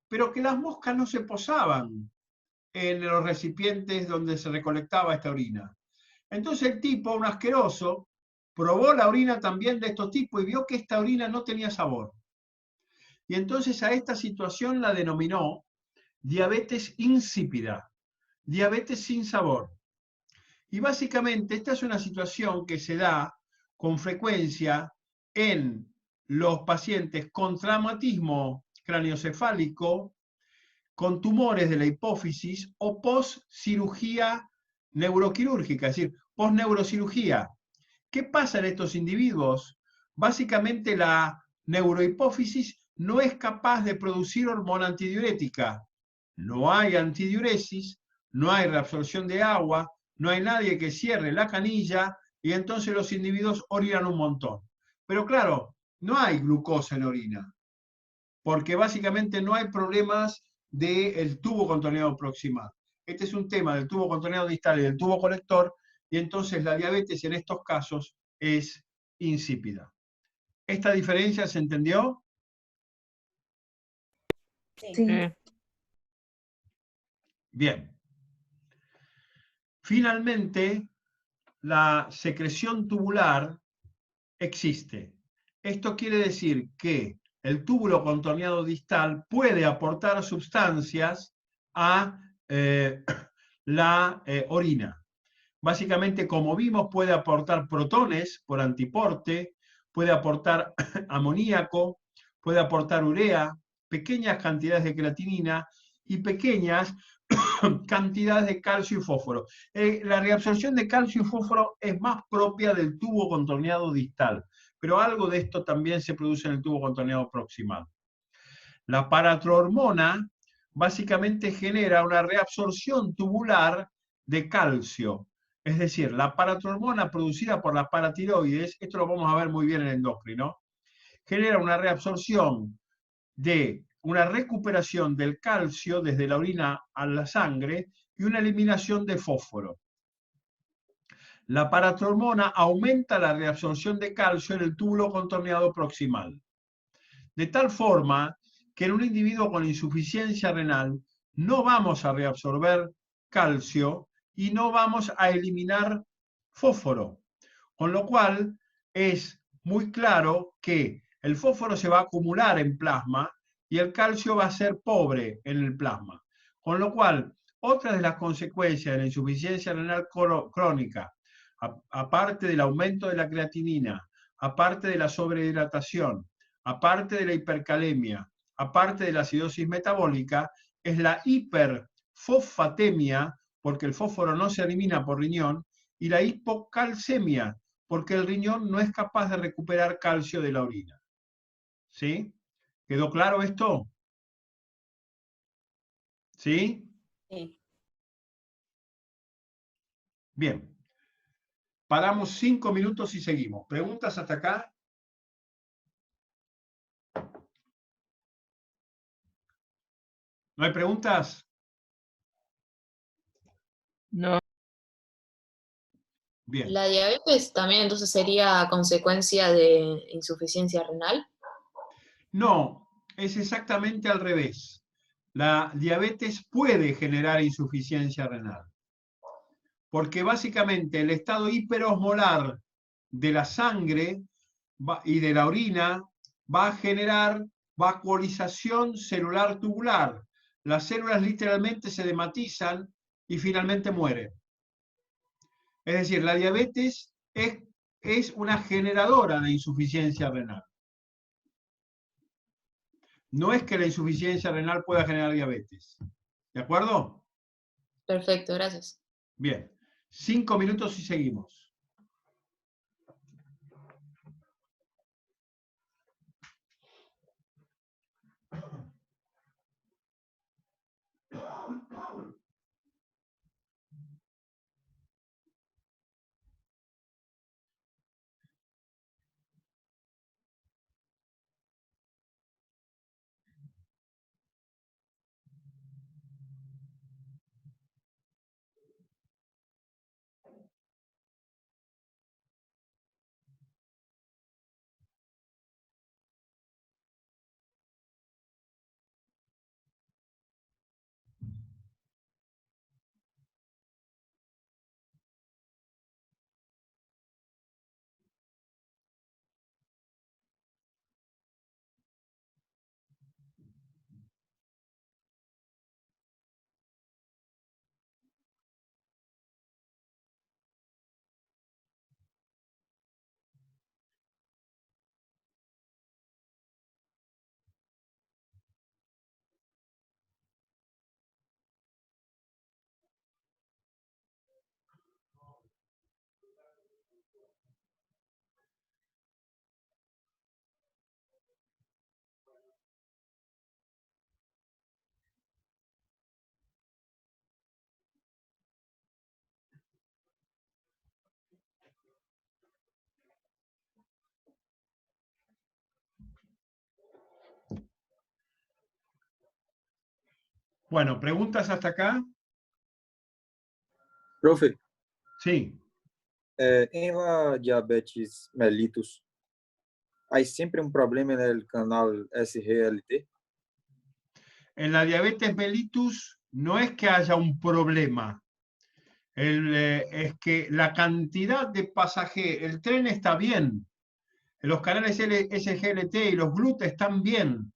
S1: pero que las moscas no se posaban en los recipientes donde se recolectaba esta orina. Entonces el tipo, un asqueroso, probó la orina también de estos tipos y vio que esta orina no tenía sabor. Y entonces a esta situación la denominó diabetes insípida, diabetes sin sabor. Y básicamente esta es una situación que se da con frecuencia en los pacientes con traumatismo craneoencefálico, con tumores de la hipófisis o post-cirugía neuroquirúrgica, es decir, post-neurocirugía. ¿Qué pasa en estos individuos? Básicamente la neurohipófisis no es capaz de producir hormona antidiurética. No hay antidiuresis, no hay reabsorción de agua, no hay nadie que cierre la canilla, y entonces los individuos orinan un montón. Pero claro, no hay glucosa en orina, porque básicamente no hay problemas del tubo contorneado proximal. Este es un tema del tubo contorneado distal y del tubo colector, y entonces la diabetes en estos casos es insípida. ¿Esta diferencia se entendió?
S2: Sí.
S10: Sí.
S1: Bien. Finalmente, la secreción tubular existe. Esto quiere decir que el túbulo contorneado distal puede aportar sustancias a la orina. Básicamente, como vimos, puede aportar protones por antiporte, puede aportar amoníaco, puede aportar urea, pequeñas cantidades de creatinina y pequeñas cantidades de calcio y fósforo. La reabsorción de calcio y fósforo es más propia del tubo contorneado distal, pero algo de esto también se produce en el tubo contorneado proximal. La paratrohormona básicamente genera una reabsorción tubular de calcio. Es decir, la paratrohormona producida por la paratiroides, esto lo vamos a ver muy bien en el endocrino, genera una reabsorción de una recuperación del calcio desde la orina a la sangre y una eliminación de fósforo. La paratrohormona aumenta la reabsorción de calcio en el túbulo contorneado proximal, de tal forma que en un individuo con insuficiencia renal no vamos a reabsorber calcio y no vamos a eliminar fósforo, con lo cual es muy claro que el fósforo se va a acumular en plasma y el calcio va a ser pobre en el plasma. Con lo cual, otra de las consecuencias de la insuficiencia renal crónica, aparte del aumento de la creatinina, aparte de la sobrehidratación, aparte de la hipercalemia, aparte de la acidosis metabólica, es la hiperfosfatemia, porque el fósforo no se elimina por riñón, y la hipocalcemia, porque el riñón no es capaz de recuperar calcio de la orina. ¿Sí? ¿Quedó claro esto? ¿Sí?
S2: Sí.
S1: Bien. Paramos 5 minutos y seguimos. ¿Preguntas hasta acá? ¿No hay preguntas?
S5: No,
S1: Bien.
S6: ¿La diabetes también entonces sería consecuencia de insuficiencia renal?
S1: No, es exactamente al revés. La diabetes puede generar insuficiencia renal, porque básicamente el estado hiperosmolar de la sangre y de la orina va a generar vacuolización celular tubular. Las células literalmente se dematizan y finalmente mueren. Es decir, la diabetes es una generadora de insuficiencia renal. No es que la insuficiencia renal pueda generar diabetes. ¿De acuerdo?
S6: Perfecto, gracias.
S1: Bien. 5 minutos y seguimos. Bueno, ¿preguntas hasta acá?
S4: Profe,
S1: Sí.
S4: em la diabetes mellitus, hay siempre un problema en el canal SGLT.
S1: En la diabetes mellitus no es que haya un problema, es que la cantidad de pasajeros, el tren está bien, los canales SGLT y los GLUT están bien.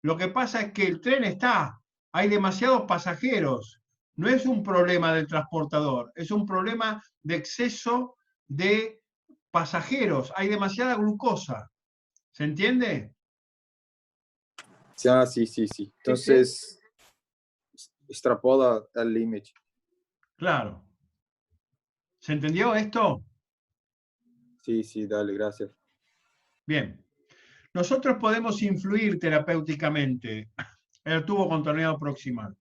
S1: Lo que pasa es que el tren está, hay demasiados pasajeros. No es un problema del transportador, es un problema de exceso de pasajeros. Hay demasiada glucosa. ¿Se entiende?
S4: Ah, sí. Entonces, extrapola el límite.
S1: Claro. ¿Se entendió esto?
S4: Sí, dale, gracias.
S1: Bien. Nosotros podemos influir terapéuticamente en el tubo contorneado proximal.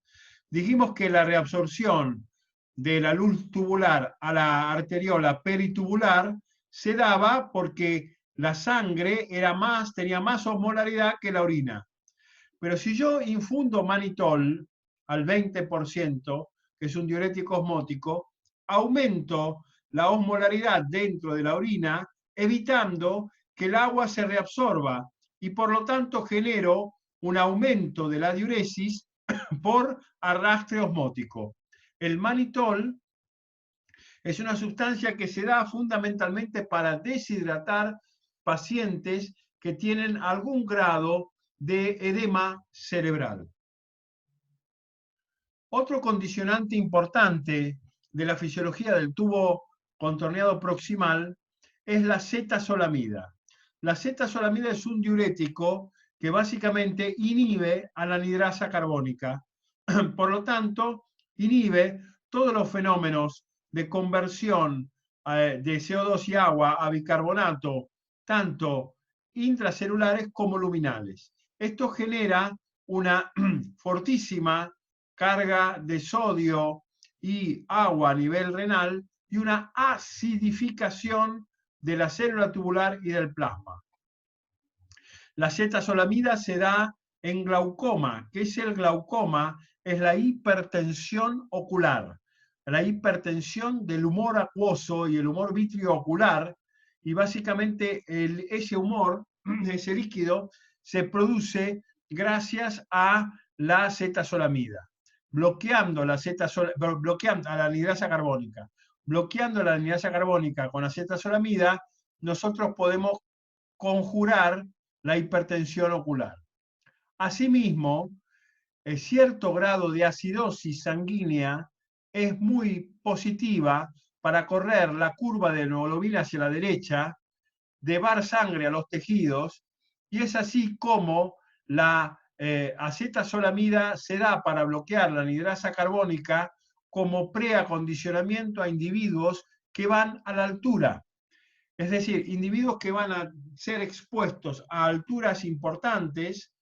S1: Dijimos que la reabsorción de la luz tubular a la arteriola peritubular se daba porque la sangre tenía más osmolaridad que la orina. Pero si yo infundo manitol al 20%, que es un diurético osmótico, aumento la osmolaridad dentro de la orina, evitando que el agua se reabsorba y por lo tanto genero un aumento de la diuresis por arrastre osmótico. El manitol es una sustancia que se da fundamentalmente para deshidratar pacientes que tienen algún grado de edema cerebral. Otro condicionante importante de la fisiología del tubo contorneado proximal es la Z-solamida. La Z-solamida es un diurético que básicamente inhibe a la anhidrasa carbónica. Por lo tanto, inhibe todos los fenómenos de conversión de CO2 y agua a bicarbonato, tanto intracelulares como luminales. Esto genera una fortísima carga de sodio y agua a nivel renal y una acidificación de la célula tubular y del plasma. La Z-solamida se da en glaucoma. ¿Qué es el glaucoma? Es la hipertensión ocular, la hipertensión del humor acuoso y el humor vitreo-ocular, y básicamente ese humor, ese líquido, se produce gracias a la Z-solamida, bloqueando a la anhidrasa carbónica. Bloqueando la anhidrasa carbónica con la Z-solamida, nosotros podemos conjurar la hipertensión ocular. Asimismo, cierto grado de acidosis sanguínea es muy positiva para correr la curva de hemoglobina hacia la derecha, llevar sangre a los tejidos, y es así como la acetazolamida se da para bloquear la anhidrasa carbónica como preacondicionamiento a individuos que van a la altura. Es decir, individuos que van a ser expuestos a alturas importantes,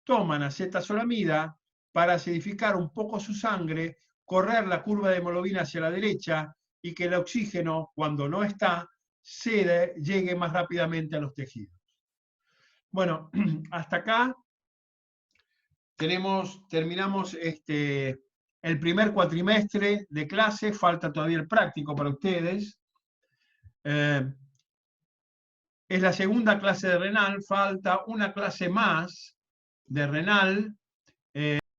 S1: toman acetazolamida para acidificar un poco su sangre, correr la curva de hemoglobina hacia la derecha y que el oxígeno, cuando no está, llegue más rápidamente a los tejidos. Bueno, hasta acá terminamos el primer cuatrimestre de clase, falta todavía el práctico para ustedes. Es la segunda clase de renal, falta una clase más de renal